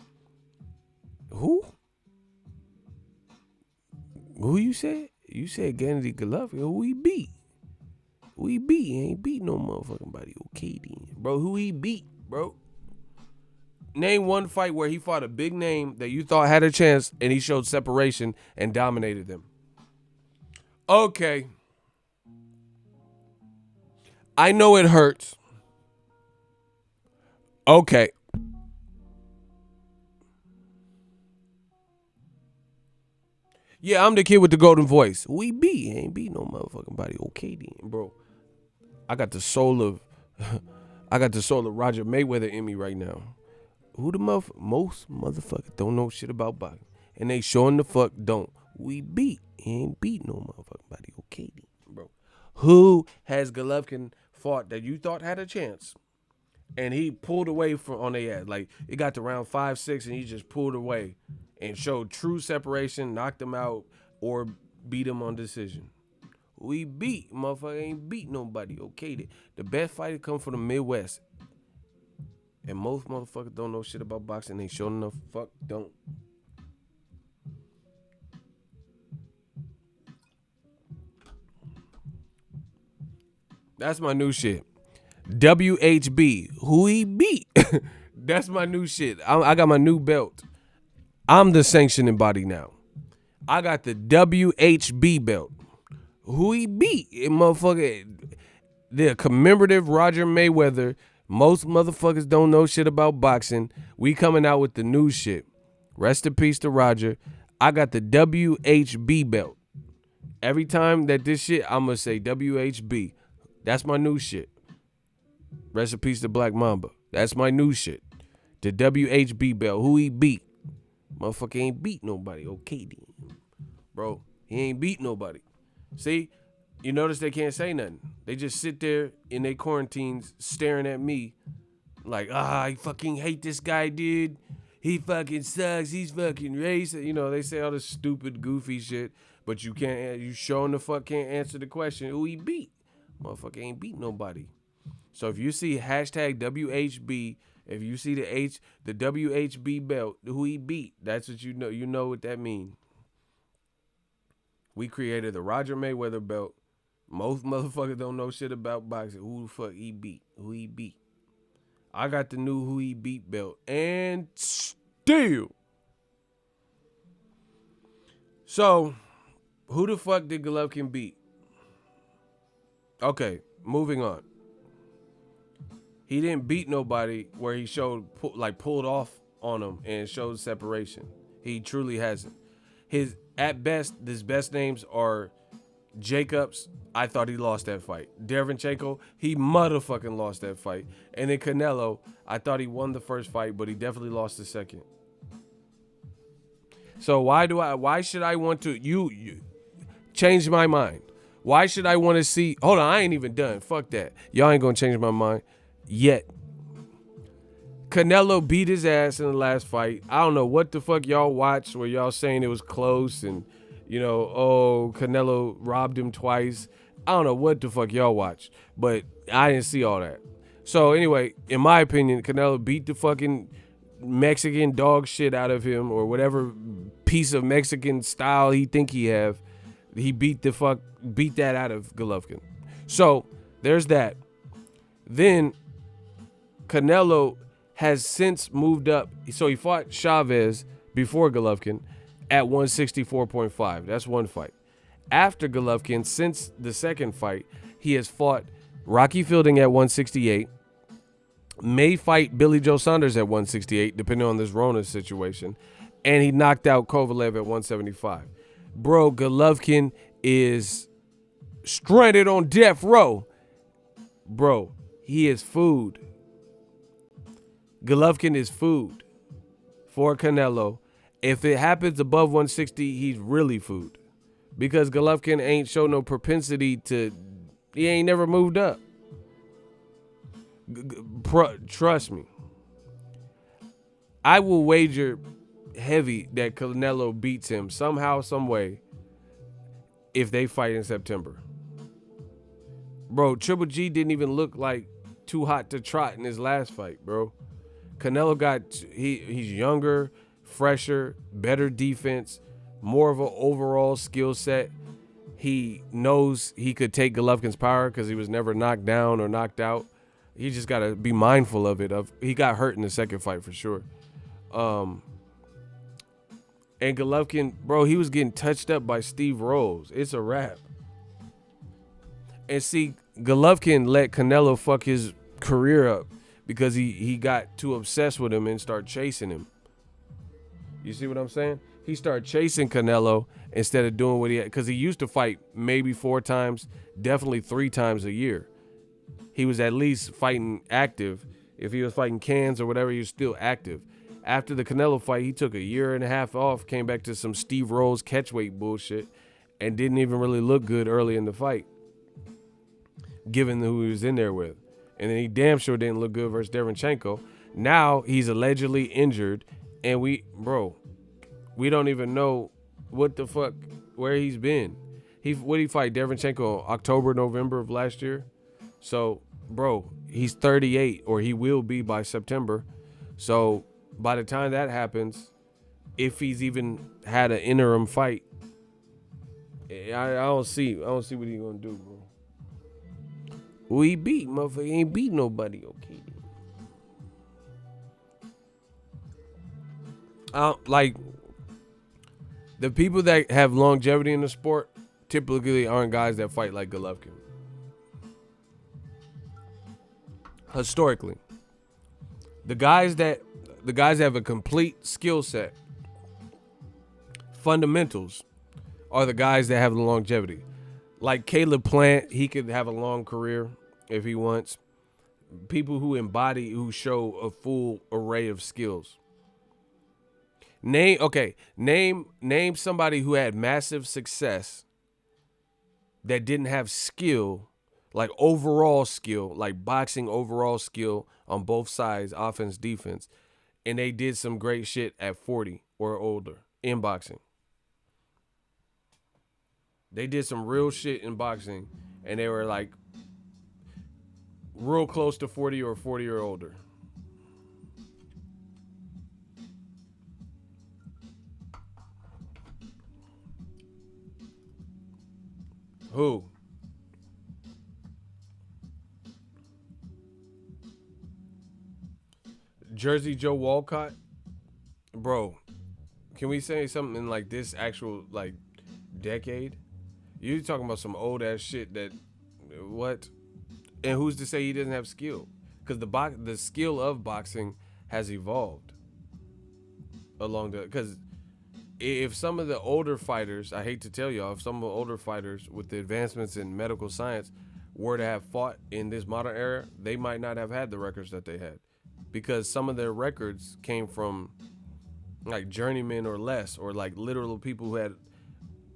who? Who you said? You said Gennady Golovkin. Who he beat? Who he beat? He ain't beat no motherfucking body. Okay, then. Bro, who he beat, bro? Name one fight where he fought a big name that you thought had a chance and he showed separation and dominated them. Okay. I know it hurts. Okay. Yeah, I'm the kid with the golden voice. Who he beat? He ain't beat no motherfucking body. Okay, then, bro. I got the soul of Roger Mayweather in me right now. Who the most motherfuckers don't know shit about boxing, and they showing the fuck don't. We beat. He ain't beat no motherfucking body. Okay, then, bro. Who has Golovkin fought that you thought had a chance, and he pulled away from on their ass? Like, it got to round 5, 6, and he just pulled away and showed true separation, knocked him out, or beat him on decision. We beat. Motherfucker ain't beat nobody. Okay, then. The best fighter come from the Midwest. And most motherfuckers don't know shit about boxing. They sure enough fuck don't. That's my new shit. WHB. Who he beat? That's my new shit. I got my new belt. I'm the sanctioning body now. I got the WHB belt. Who he beat? Motherfucker. The commemorative Roger Mayweather. Most motherfuckers don't know shit about boxing. We coming out with the new shit. Rest in peace to Roger. I got the WHB belt. Every time that this shit, I'm going to say WHB. That's my new shit. Rest in peace to Black Mamba. That's my new shit. The WHB belt. Who he beat? Motherfucker ain't beat nobody. Okay, then. Bro, he ain't beat nobody. See? You notice they can't say nothing. They just sit there in their quarantines staring at me like, I fucking hate this guy, dude. He fucking sucks. He's fucking racist. You know, they say all this stupid, goofy shit, but you showing the fuck can't answer the question who he beat. Motherfucker ain't beat nobody. So if you see hashtag WHB, if you see the WHB belt, who he beat, that's what you know. You know what that means. We created the Roger Mayweather belt. Most motherfuckers don't know shit about boxing. Who the fuck he beat? Who he beat? I got the new who he beat belt. And still. So, who the fuck did Golovkin beat? Okay, moving on. He didn't beat nobody where he showed, pulled off on him and showed separation. He truly hasn't. His best names are Jacobs. I thought he lost that fight. Derevchenko, he motherfucking lost that fight. And then Canelo, I thought he won the first fight, but he definitely lost the second. So why should I want to you change my mind? Why should I want to see? Hold on, I ain't even done. Fuck that. Y'all ain't gonna change my mind yet. Canelo beat his ass in the last fight. I don't know what the fuck y'all watched where y'all saying it was close and, oh, Canelo robbed him twice. I don't know what the fuck y'all watched, but I didn't see all that. So anyway, in my opinion, Canelo beat the fucking Mexican dog shit out of him, or whatever piece of Mexican style he think he have. He beat that out of Golovkin. So there's that. Then Canelo has since moved up. So he fought Chavez before Golovkin at 164.5. That's one fight. After Golovkin, since the second fight, he has fought Rocky Fielding at 168. May fight Billy Joe Saunders at 168, depending on this Rona situation. And he knocked out Kovalev at 175. Bro, Golovkin is stranded on death row. Bro, he is food. Golovkin is food for Canelo. If it happens above 160, he's really food. Because Golovkin ain't show no propensity to, he ain't never moved up. Trust me. I will wager heavy that Canelo beats him somehow, some way, if they fight in September. Bro, Triple G didn't even look like too hot to trot in his last fight, bro. Canelo he's younger, fresher, better defense, more of an overall skill set. He knows he could take Golovkin's power because he was never knocked down or knocked out. He just got to be mindful of it. He got hurt in the second fight for sure. And Golovkin, bro, he was getting touched up by Steve Rose. It's a wrap. And see, Golovkin let Canelo fuck his career up because he got too obsessed with him and started chasing him. You see what I'm saying? He started chasing Canelo instead of doing what he had. Because he used to fight maybe 4 times, definitely 3 times a year. He was at least fighting active. If he was fighting cans or whatever, he was still active. After the Canelo fight, he took a year and a half off, came back to some Steve Rose catchweight bullshit, and didn't even really look good early in the fight, given who he was in there with. And then he damn sure didn't look good versus Derevchenko. Now he's allegedly injured, and we don't even know what the fuck, where he's been. What did he fight Derevchenko October, November of last year? So, bro, he's 38, or he will be by September. So by the time that happens, if he's even had an interim fight, I don't see what he's gonna do, bro. Who he beat, motherfucker? He ain't beat nobody, okay? Like, the people that have longevity in the sport typically aren't guys that fight like Golovkin. Historically, the guys that have a complete skill set, fundamentals, are the guys that have the longevity. Like Caleb Plant, he could have a long career if he wants. People who show a full array of skills. Name somebody who had massive success that didn't have skill, like overall skill, like boxing overall skill on both sides, offense, defense, and they did some great shit at 40 or older in boxing. They did some real shit in boxing, and they were like real close to 40 or 40 or older. Who? Jersey Joe Walcott? Bro, can we say something in like this actual like decade? You talking about some old ass shit that what? And who's to say he doesn't have skill? Because the skill of boxing has evolved along the, because if some of the older fighters, I hate to tell y'all, if some of the older fighters with the advancements in medical science were to have fought in this modern era, they might not have had the records that they had, because some of their records came from like journeymen or less, or like literal people who had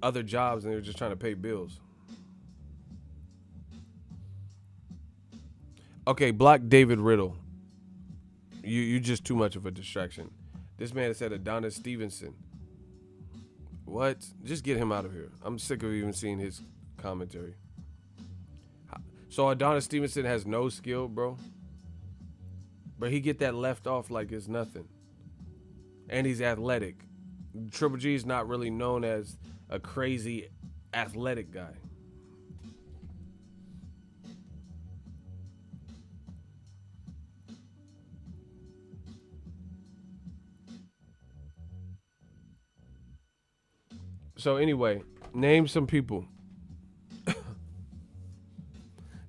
other jobs and they were just trying to pay bills. Okay, block David Riddle. You just too much of a distraction. This man said Adonis Stevenson. What? Just get him out of here. I'm sick of even seeing his commentary. So Adonis Stevenson has no skill, bro. But he get that left off like it's nothing. And he's athletic. Triple G is not really known as a crazy athletic guy. So anyway, name some people.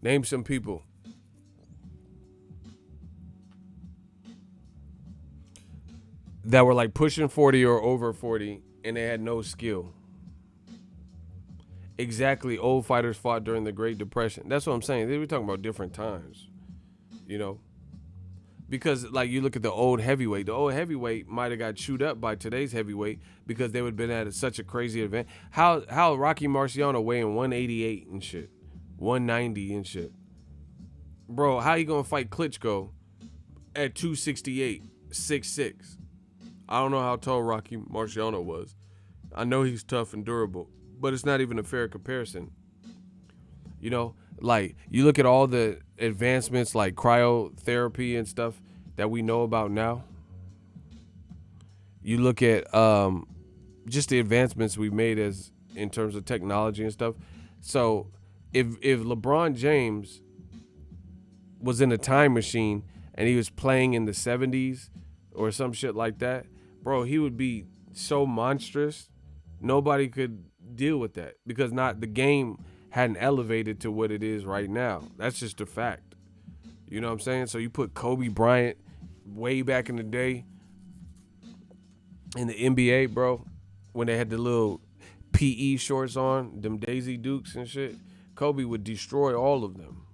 Name some people. That were like pushing 40 or over 40 and they had no skill. Exactly, old fighters fought during the Great Depression. That's what I'm saying. They were talking about different times, you know? Because like you look at the old heavyweight might have got chewed up by today's heavyweight because they would have been at such a crazy event. How Rocky Marciano weighing 188 and shit, 190 and shit. Bro, how you gonna fight Klitschko at 268, 6'6"? I don't know how tall Rocky Marciano was. I know he's tough and durable, but it's not even a fair comparison. You know, like you look at all the advancements like cryotherapy and stuff that we know about now. You look at just the advancements we made as in terms of technology and stuff. So if LeBron James was in a time machine and he was playing in the 70s or some shit like that, bro, he would be so monstrous. Nobody could deal with that because the game hadn't elevated to what it is right now. That's just a fact. You know what I'm saying? So you put Kobe Bryant way back in the day in the NBA, bro, when they had the little PE shorts on, them Daisy Dukes and shit, Kobe would destroy all of them.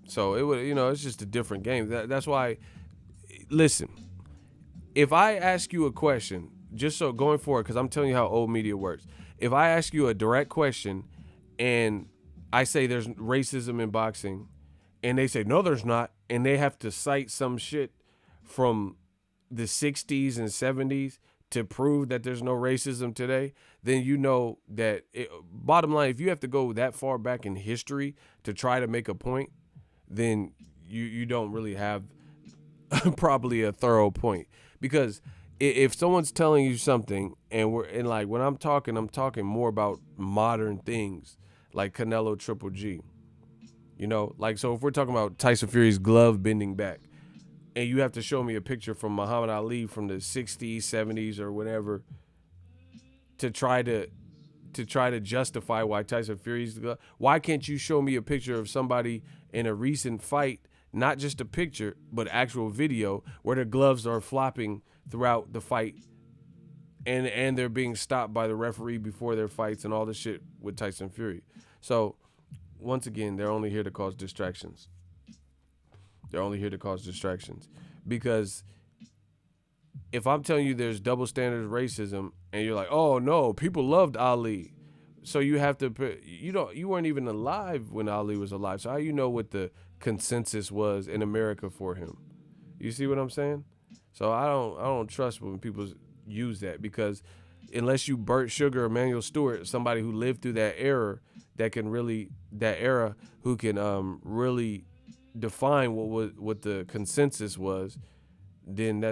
So it would, it's just a different game. That's why, listen, if I ask you a question, just so going forward, because I'm telling you how old media works. If I ask you a direct question and I say there's racism in boxing and they say, no, there's not, and they have to cite some shit from the 60s and 70s to prove that there's no racism today, then you know that, bottom line, if you have to go that far back in history to try to make a point, then you don't really have probably a thorough point. Because if someone's telling you something and when I'm talking more about modern things like Canelo Triple G. So if we're talking about Tyson Fury's glove bending back and you have to show me a picture from Muhammad Ali from the 60s, 70s or whatever to try to justify why Tyson Fury's glove, why can't you show me a picture of somebody in a recent fight, not just a picture, but actual video where the gloves are flopping throughout the fight and they're being stopped by the referee before their fights and all this shit with Tyson Fury. So once again, they're only here to cause distractions. Because if I'm telling you there's double standards racism and you're like, oh no, people loved Ali. So you have to you weren't even alive when Ali was alive. So how you know what the consensus was in America for him? You see what I'm saying? So I don't trust when people use that, because unless you Burt Sugar or Emmanuel Stewart, somebody who lived through that era who can really define what the consensus was, then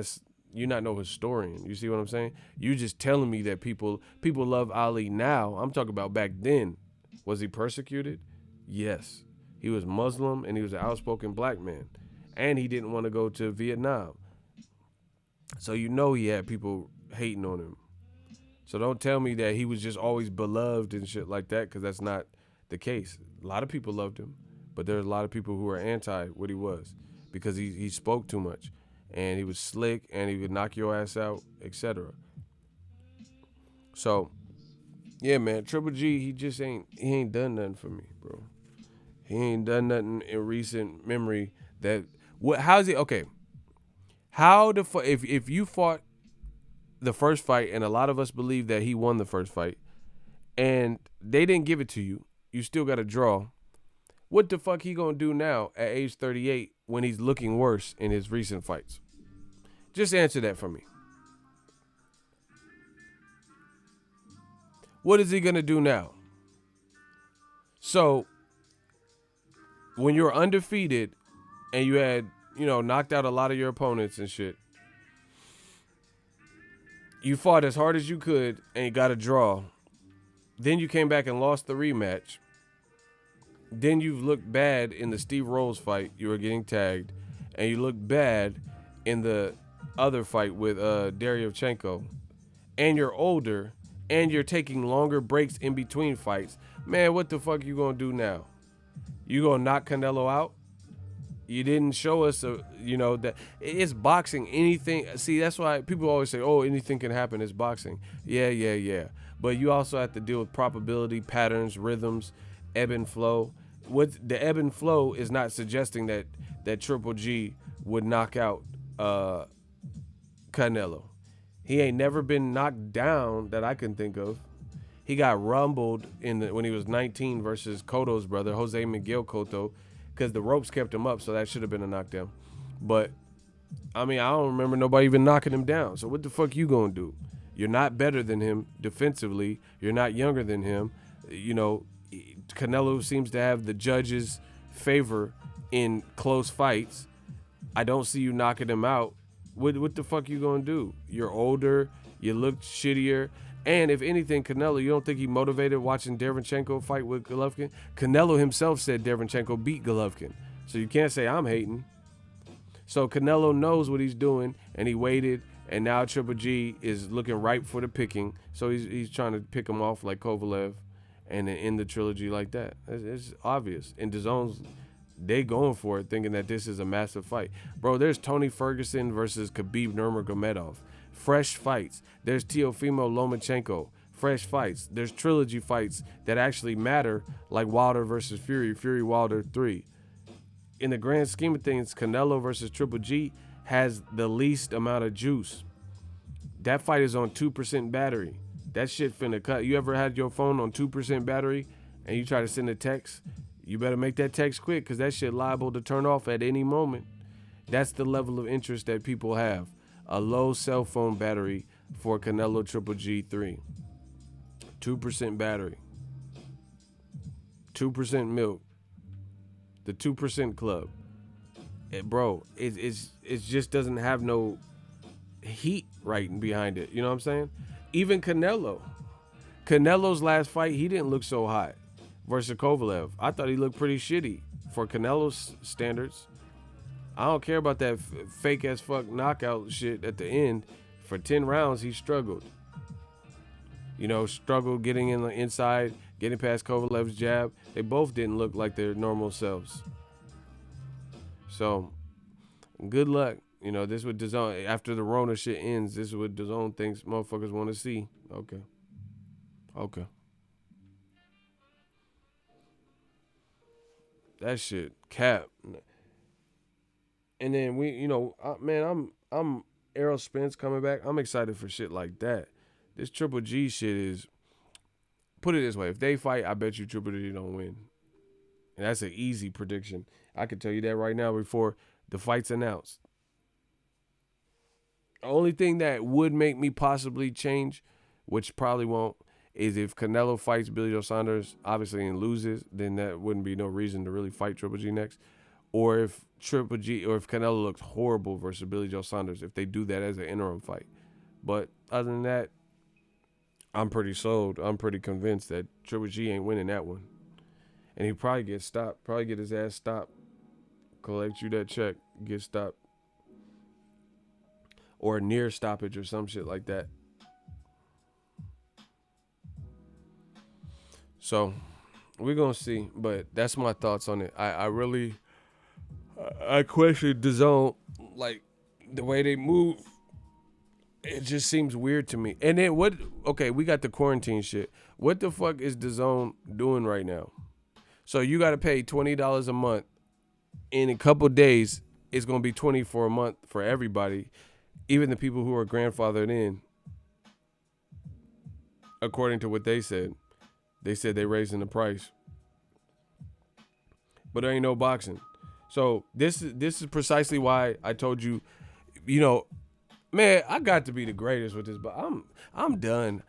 you're not no historian. You see what I'm saying? You just telling me that people love Ali now. I'm talking about back then. Was he persecuted? Yes. He was Muslim and he was an outspoken black man. And he didn't want to go to Vietnam. So he had people hating on him. So don't tell me that he was just always beloved and shit like that, because that's not the case. A lot of people loved him, but there's a lot of people who are anti what he was because he spoke too much. and he was slick, and he would knock your ass out, etc. So, yeah, man, Triple G, he ain't done nothing for me, bro. He ain't done nothing in recent memory that how's it okay? How the fuck if you fought the first fight, and a lot of us believe that he won the first fight, and they didn't give it to you, you still got a draw. What the fuck he gonna do now at age 38 when he's looking worse in his recent fights? Just answer that for me. What is he gonna do now? So when you're undefeated and you had, knocked out a lot of your opponents and shit, you fought as hard as you could and you got a draw. Then you came back and lost the rematch. Then you've looked bad in the Steve Rolls fight. You were getting tagged. And you looked bad in the other fight with Daryevchenko. And you're older. And you're taking longer breaks in between fights. Man, what the fuck you gonna do now? You gonna knock Canelo out? You didn't show us, that it's boxing. Anything. See, that's why people always say, oh, anything can happen. It's boxing. Yeah. But you also have to deal with probability, patterns, rhythms, ebb and flow. What the ebb and flow is not suggesting that Triple G would knock out Canelo. He ain't never been knocked down that I can think of. He got rumbled when he was 19 versus Cotto's brother, Jose Miguel Cotto, because the ropes kept him up, so that should have been a knockdown. But, I don't remember nobody even knocking him down. So what the fuck you gonna do? You're not better than him defensively. You're not younger than him. Canelo seems to have the judges' favor in close fights. I don't see you knocking him out. What the fuck you gonna do? You're older. You look shittier. And if anything, Canelo, you don't think he motivated watching Daryevchenko fight with Golovkin? Canelo himself said Daryevchenko beat Golovkin. So you can't say I'm hating. So Canelo knows what he's doing, and he waited, and now Triple G is looking ripe for the picking. So he's trying to pick him off like Kovalev and then end the trilogy like that. It's obvious. And DAZN's, they going for it, thinking that this is a massive fight. Bro, there's Tony Ferguson versus Khabib Nurmagomedov. Fresh fights. There's Teofimo Lomachenko. Fresh fights. There's trilogy fights that actually matter, like Wilder versus Fury Wilder 3. In the grand scheme of things, Canelo versus Triple G has the least amount of juice. That fight is on 2% battery. That shit finna cut. You ever had your phone on 2% battery and you try to send a text? You better make that text quick, because that shit liable to turn off at any moment. That's the level of interest that people have. A low cell phone battery for Canelo Triple G3. 2% battery. 2% milk. The 2% club. It just doesn't have no heat right behind it. You know what I'm saying? Even Canelo's last fight, he didn't look so hot versus Kovalev. I thought he looked pretty shitty for Canelo's standards. I don't care about that fake as fuck knockout shit at the end. For 10 rounds, he struggled. Struggled getting in the inside, getting past Kovalev's jab. They both didn't look like their normal selves. So, good luck. This is what DAZN, after the Rona shit ends, this is what DAZN thinks motherfuckers want to see. Okay. That shit cap. And then I'm Errol Spence coming back. I'm excited for shit like that. This Triple G shit is, put it this way, if they fight, I bet you Triple G don't win. And that's an easy prediction. I can tell you that right now before the fight's announced. The only thing that would make me possibly change, which probably won't, is if Canelo fights Billy Joe Saunders, obviously, and loses, then that wouldn't be no reason to really fight Triple G next. Or if Canelo looks horrible versus Billy Joe Saunders, if they do that as an interim fight. But other than that, I'm pretty sold. I'm pretty convinced that Triple G ain't winning that one. And he probably get stopped. Probably get his ass stopped. Collect you that check. Get stopped. Or near stoppage or some shit like that. So, we're going to see. But that's my thoughts on it. I question DAZN. Like, the way they move, it just seems weird to me. And then what? Okay, we got the quarantine shit. What the fuck is DAZN doing right now? So you got to pay $20 a month. In a couple days, it's gonna be $20 for a month for everybody, even the people who are grandfathered in. According to what they said they raising the price, but there ain't no boxing. So this is precisely why I told you, man, I got to be the greatest with this, but I'm done.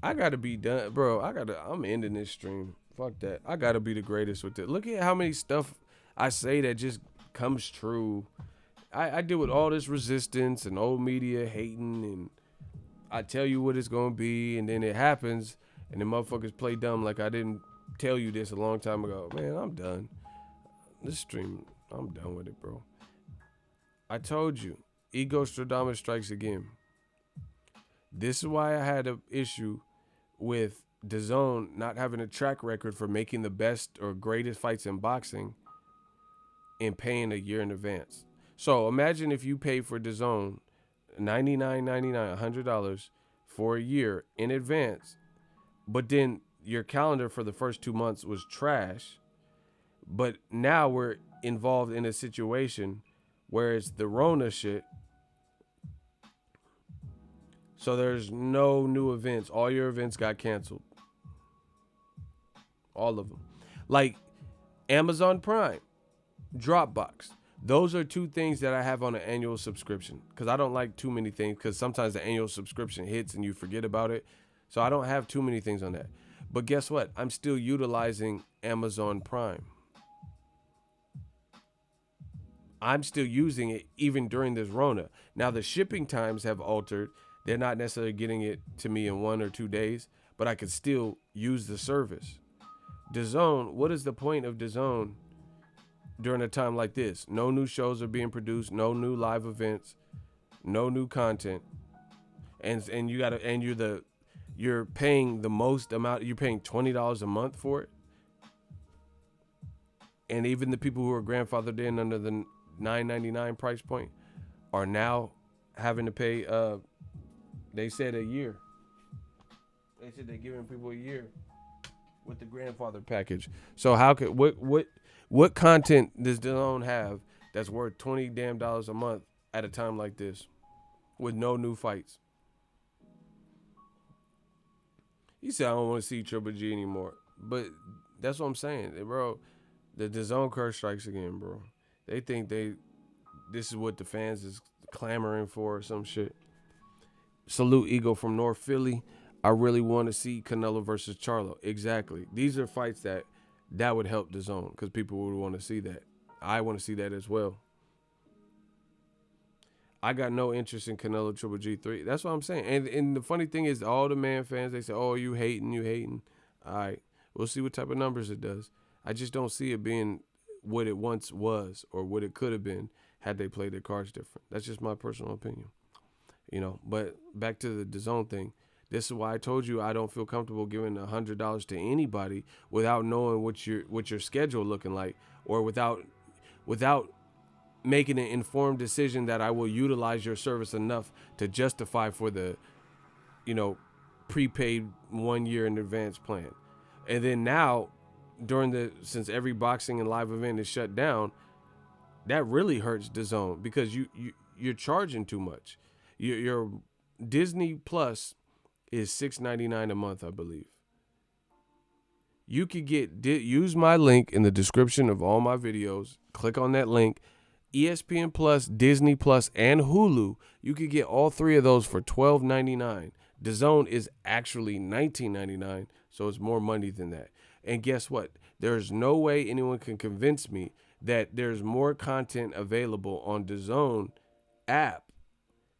I gotta be done, bro. I'm ending this stream. Fuck that. I gotta be the greatest with it. Look at how many stuff I say that just comes true. I deal with all this resistance and old media hating, and I tell you what it's gonna be, and then it happens, and then motherfuckers play dumb like I didn't tell you this a long time ago. Man, I'm done. This stream, I'm done with it, bro. I told you, Ego Stradamus strikes again. This is why I had an issue with DAZN not having a track record for making the best or greatest fights in boxing and paying a year in advance. So imagine if you pay for DAZN $99.99, $100 for a year in advance, but then your calendar for the first 2 months was trash. But now we're involved in a situation where it's the Rona shit. So there's no new events. All your events got canceled. All of them. Like Amazon Prime, Dropbox. Those are two things that I have on an annual subscription, because I don't like too many things, because sometimes the annual subscription hits and you forget about it. So I don't have too many things on that. But guess what? I'm still utilizing Amazon Prime. I'm still using it even during this Rona. Now the shipping times have altered. They're not necessarily getting it to me in 1 or 2 days, but I can still use the service. DAZN, what is the point of DAZN during a time like this? No new shows are being produced, no new live events, no new content, and you're paying the most amount. You're paying $20 a month for it, and even the people who are grandfathered in under the $9.99 price point are now having to pay. They said a year. They said they're giving people a year with the grandfather package. So how could what content does DAZN have that's worth $20 damn a month at a time like this with no new fights? He said I don't want to see Triple G anymore, but that's what I'm saying, bro. The DAZN curse strikes again, bro. They think this is what the fans is clamoring for or some shit. Salute Ego from North Philly. I really want to see Canelo versus Charlo. Exactly. These are fights that would help DAZN, because people would want to see that. I want to see that as well. I got no interest in Canelo Triple G3. That's what I'm saying. And the funny thing is, all the man fans, they say, oh, you hating. All right. We'll see what type of numbers it does. I just don't see it being what it once was or what it could have been had they played their cards different. That's just my personal opinion. But back to the DAZN thing. This is why I told you I don't feel comfortable giving $100 to anybody without knowing what your schedule looking like, or without making an informed decision that I will utilize your service enough to justify for the, prepaid 1 year in advance plan. And then now, since every boxing and live event is shut down, that really hurts DAZN, because you're charging too much. Your Disney Plus is $6.99 a month, I believe. You could use my link in the description of all my videos. Click on that link. ESPN Plus, Disney Plus, and Hulu. You could get all three of those for $12.99. DAZN is actually $19.99, so it's more money than that. And guess what? There's no way anyone can convince me that there's more content available on DAZN app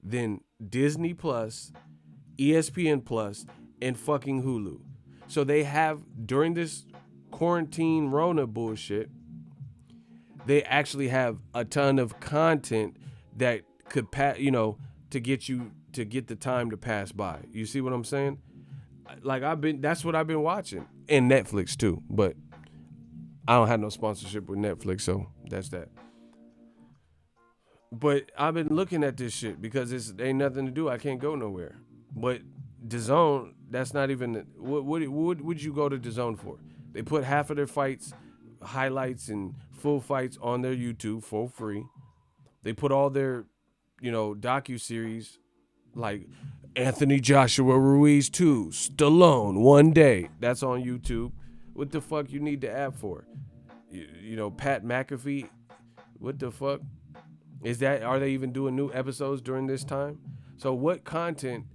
than Disney Plus, ESPN Plus, and fucking Hulu. So they have, during this quarantine Rona bullshit, they actually have a ton of content that could to get the time to pass by. You see what I'm saying? Like that's what I've been watching. And Netflix too, but I don't have no sponsorship with Netflix, so that's that. But I've been looking at this shit because it's ain't nothing to do. I can't go nowhere. But DAZN, that's not even what would you go to DAZN for? They put half of their fights, highlights and full fights on their YouTube for free. They put all their, docu-series like Anthony Joshua Ruiz 2, Stallone, One Day. That's on YouTube. What the fuck you need the app for? Pat McAfee. What the fuck? Are they even doing new episodes during this time? So what content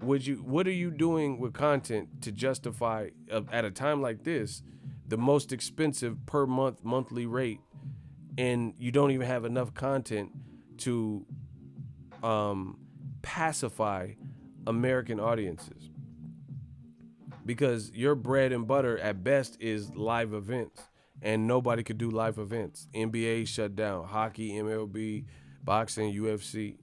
what are you doing with content to justify at a time like this, the most expensive per month monthly rate, and you don't even have enough content to pacify American audiences? Because your bread and butter at best is live events, and nobody could do live events. NBA shut down, hockey, MLB, boxing, UFC.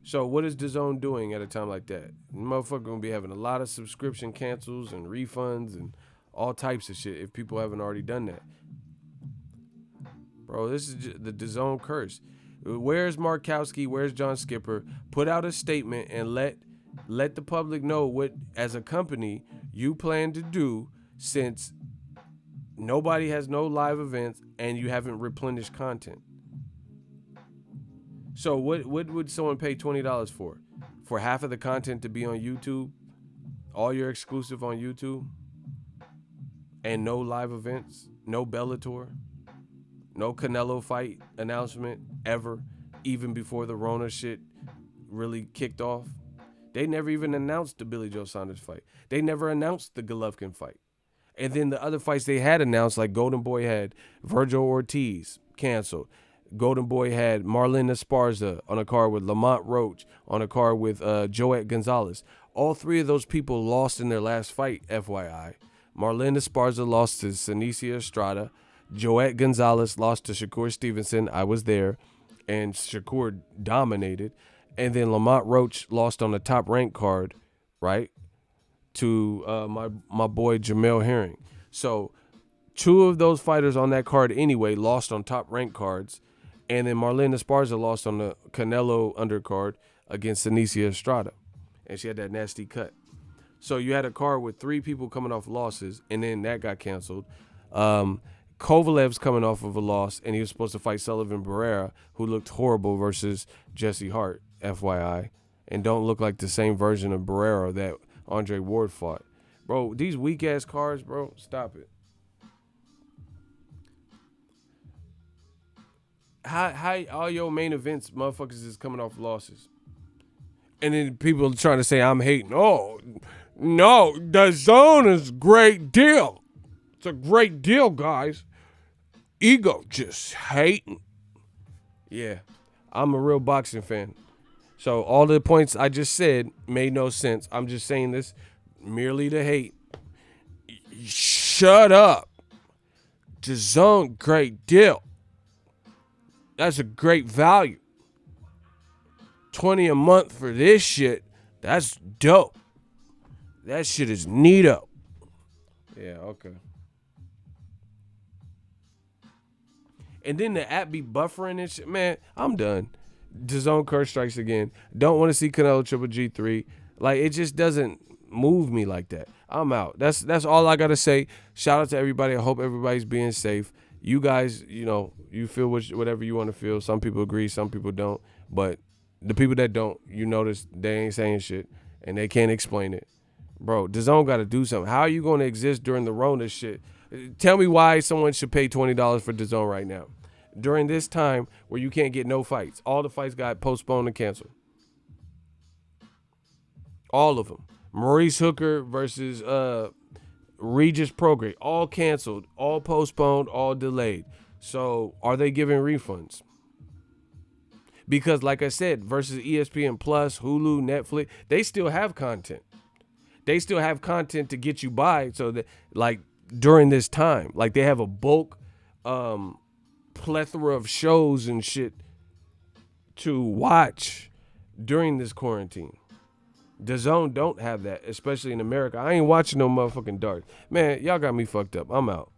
So what is DAZN doing at a time like that? Motherfucker gonna be having a lot of subscription cancels and refunds and all types of shit if people haven't already done that. Bro, this is the DAZN curse. Where's Markowski? Where's John Skipper? Put out a statement and let the public know what, as a company, you plan to do, since nobody has no live events and you haven't replenished content. So what would someone pay $20 for? For half of the content to be on YouTube? All your exclusive on YouTube? And no live events? No Bellator? No Canelo fight announcement ever, even before the Rona shit really kicked off? They never even announced the Billy Joe Saunders fight. They never announced the Golovkin fight. And then the other fights they had announced, like Golden Boy had Virgil Ortiz canceled. Golden Boy had Marlon Esparza on a card with Lamont Roach, on a card with Joet Gonzalez. All three of those people lost in their last fight, FYI. Marlon Esparza lost to Senicia Estrada. Joet Gonzalez lost to Shakur Stevenson. I was there. And Shakur dominated. And then Lamont Roach lost on the top rank card, right, to my boy Jamel Herring. So two of those fighters on that card anyway lost on top rank cards. And then Marlene Esparza lost on the Canelo undercard against Senicia Estrada. And she had that nasty cut. So you had a card with three people coming off losses, and then that got canceled. Kovalev's coming off of a loss, and he was supposed to fight Sullivan Barrera, who looked horrible, versus Jesse Hart, FYI. And don't look like the same version of Barrera that Andre Ward fought. Bro, these weak-ass cards, bro, stop it. How all your main events, motherfuckers, is coming off losses? And then people trying to say I'm hating. Oh, no, DAZN is a great deal. It's a great deal, guys. Ego just hating. Yeah, I'm a real boxing fan. So all the points I just said made no sense. I'm just saying this merely to hate. Shut up. DAZN, great deal. That's a great value. $20 a month for this shit. That's dope. That shit is neato. Yeah, okay. And then the app be buffering and shit. Man, I'm done. DAZN curse strikes again. Don't want to see Canelo Triple G3. Like, it just doesn't move me like that. I'm out. That's all I got to say. Shout out to everybody. I hope everybody's being safe. You guys, you feel whatever you want to feel. Some people agree, some people don't. But the people that don't, you notice they ain't saying shit and they can't explain it. Bro, DAZN got to do something. How are you going to exist during the Rona shit? Tell me why someone should pay $20 for DAZN right now during this time where you can't get no fights. All the fights got postponed and canceled. All of them. Maurice Hooker versus Regis Prograis, all canceled, all postponed, all delayed. So are they giving refunds? Because like I said, versus ESPN Plus, Hulu, Netflix, they still have content. They still have content to get you by, so that, like, during this time, like, they have a bulk plethora of shows and shit to watch during this quarantine. DAZN don't have that, especially in America. I ain't watching no motherfucking darts. Man, y'all got me fucked up. I'm out.